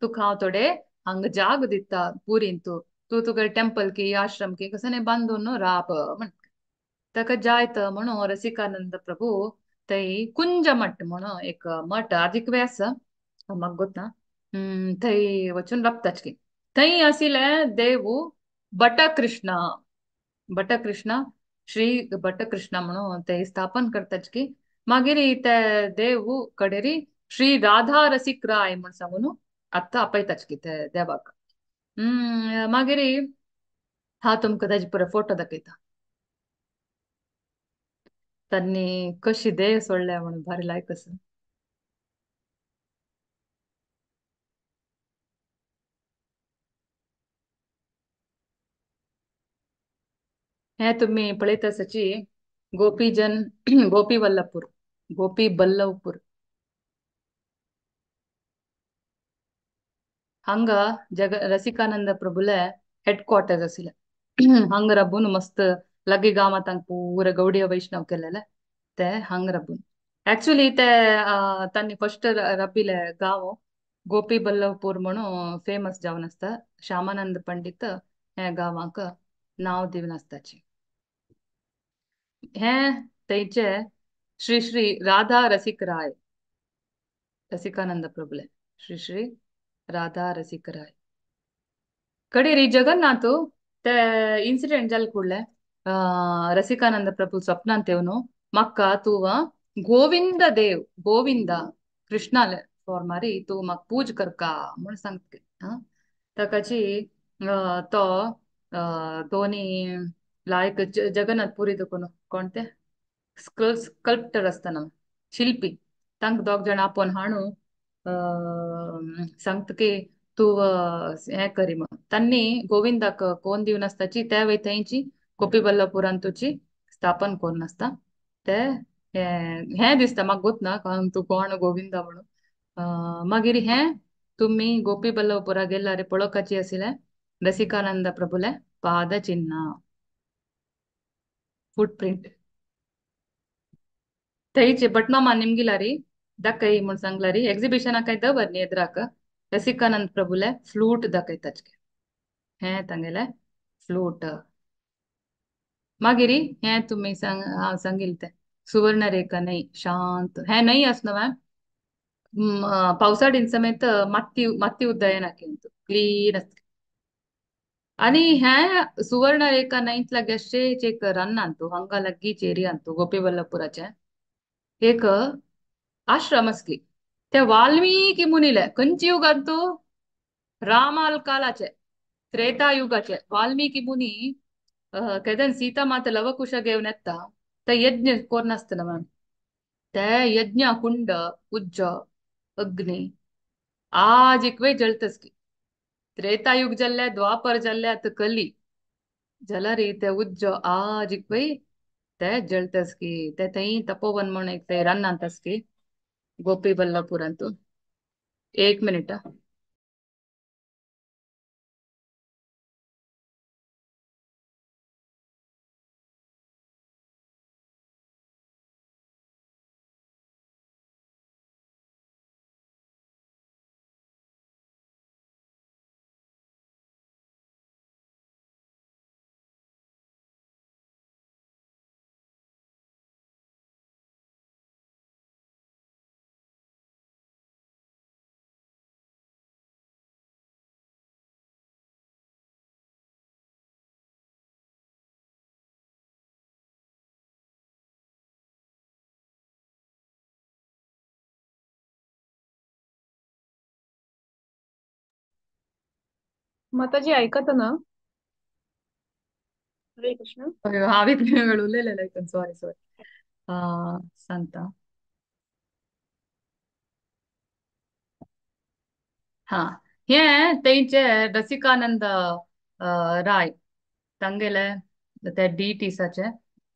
तुका हांव थोडे हांगा जाग दिता पुरीन तू तुगे टेम्पल की आश्रम की कसं नाही बांधून राब म्हण ताका जायत म्हणून रसिकानंद प्रभू थंय कुंज मठ म्हणून एक मठ अधिक आसा म्हाका गोतना थंय वचून राबताच की थंय आशिल्ले देव बटकृष्ण बटकृष्ण श्री बटकृष्ण म्हणून ते स्थापन करताच की मागीर ते देव कडेरी श्री राधा रसिक राय म्हण सांगून आत्ता आपयताच की ते देवाक मागीर हांव तुमकां ताजे पुरो फोटो दाखयता त्यांनी कशी देह सोडल्या म्हणून भारी लायक असं हे तुम्ही पळयत आसाची गोपीजन गोपी वल्लभपूर गोपी बल्लवपूर ಹಂಗ ರಸಿಕಾನಂದ ಪ್ರಭುಲೆ ಹೆಡ್ ಕ್ವಾರ್ಟರ್ಸ್ ಅಸಿಲ್ಲ ಹಂಗ ರಬ್ಬುನು ಮಸ್ತ್ ಲಗ್ಗಿ ಗಾಮತಂಗ್ ಪೂರ ಗೌಡಿಯ ವೈಷ್ಣವ್ ಕೆಲ್ಲೆಲ್ಲ ते हंग रबून ऍक्च्युली ते तांणी फर्स्ट रबिले गांव गोपी बल्लवपूर म्हणून फेमस जावन आसता श्यामानंद पंडित हे गांवाक नांव दिवन आसताची हे थंयचे श्री श्री राधा रसिक राय रसिकानंद प्रभुले श्री श्री राधा रसिक राय कडेरी जगन्नाथ ते इन्सिडेंट जाल ಕೂಡಲೇ रसिकानंद प्रभू स्वप्नांत येवन म्हाका तू गोविंद देव गोविंद कृष्णाले फॉर मारी तू म्हाका पूज करका म्हण सांगता ताकाची तो दोनी लायक जगन्नाथ पुरी दुखून कोण ते स्कल्प्टर असताना शिल्पी तांक दोग जाण आपोवन हाडू सांगता की तू हे करी म्हणून तांणी गोविंदाक कोण दिवन आसताची त्या वेळी थंयची गोपी बल्लभपुरान तुची स्थापन कोरून आसता ते हे दिसता म्हाका गोतना तू कोण गोविंदा म्हणून मागीर हे तुम्ही गोपी बल्लवपुरा गेल्यारे पळोवपाची आशिल्ले रसिकानंद प्रभुले पाद चिन्ह फुटप्रिंट थंयचे बट मामा निಮ್ಗಿಲ್ಲ ರೀ दाखय म्हण सांगला ರೀ ಎಕ್ಸಿಬಿಷನ್ ಆಕೈತ ಬರ್ನಿ ಎದ್ರಾಕ रसिकानंद प्रभुले फ्लूट दाखयताचके हे तांगेले फ्लूट मागिरी हे तुम्ही सांगिल ते सुवर्णरेखा नाही शांत हे नाही असणं पावसाळीन समेत मत्ती मत्ती उड्डायन हाकिंतु क्लीन असते आणि ह्या सुवर्णरेखा नाईंतला गेश्चे एक रन अंतु हंगा लग्गी चेरी अंतु गोपीबल्लपुराचे एक आश्रम असली त्या वाल्मिकी मुनीले कंची युग अंतु रामाल कालाचे त्रेतायुगाचे वाल्मिकी मुनी केदन सीता माता लवकुश घेवन येता ते यज्ञ कोण नासतना मॅम ते यज्ञ कुंड उज्ज अग्नी आज इक्वे जळतस की त्रेतायुग जल्ले द्वापर जल्ले अत कली जलरी ते उज्ज आज इक्वे ते जळतस की ते थई तपोवन म्हणून एक ते रन अंतस की गोपी बल्लापुर अंतु एक मिनिट माताजी ऐकत ना? हरे कृष्ण. हावी उरलेले सॉरी सॉरी सांगता हा हे तेंचे रसिकानंद राय तांगेले ते डी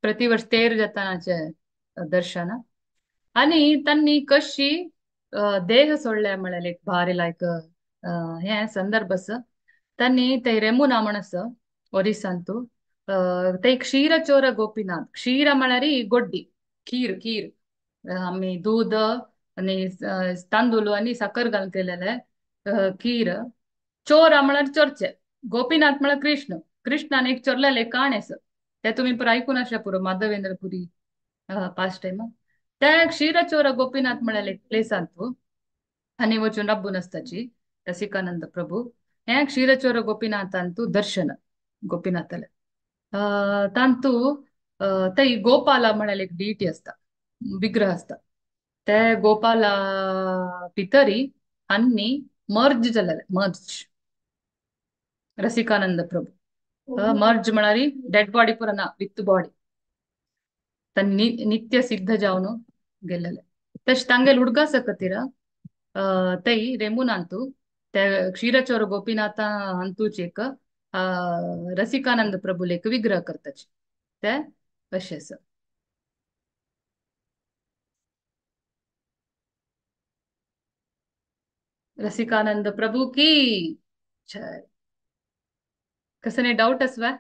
प्रतिवर्ष तेर जतनाचे दर्शन आणि त्यांनी कशी देह सोडले म्हळेल एक भारी लायक हे संदर्भस त्यांनी ते रेमुना म्हणस ओरिसांतू ते क्षीरचोर गोपीनाथ क्षीर म्हळ्यारी गोड्डी खीर खीर आम्ही दूध आणि तांदूळ आणि साखर घालून केलेले खीर चोर म्हळ्यार चोरचे गोपीनाथ म्हळ्यार कृष्ण कृष्णाने एक चोरलेले काणेस ते तुम्ही पण ऐकून आशा पुरो माधवेंद्रपुरी पास्ट टाइम त्या क्षीरचोर गोपीनाथ म्हळ्यार एक प्लेस अंतू आणि वचून रब्बून असताची रसिकानंद प्रभू हे क्षीरचोर गोपीनाथ अंतू दर्शन गोपीनाथले तांतू ते ಗೋಪಾಲ म्हळ्यार एक डीटी असता विग्रह असता ते ಗೋಪಾಲ भितरी अन्नी मर्ज जालेले मर्ज रसिकानंद प्रभू मर्ज म्हळ्यार डेड बॉडी पुरा ना विथ बॉडी नित्य सिद्ध जावन गेलेले तश तांगेल हुಡ್ಗ सकतीर तೈ ರೆಮುನ್ ಅಂತೂ ते क्षीरचोर गोपीनाथ अंतूचेक रसिकानंद प्रभुलेक विग्रह करताचे ते अशेस रसिकानंद प्रभु की जय कसने डाउट असवा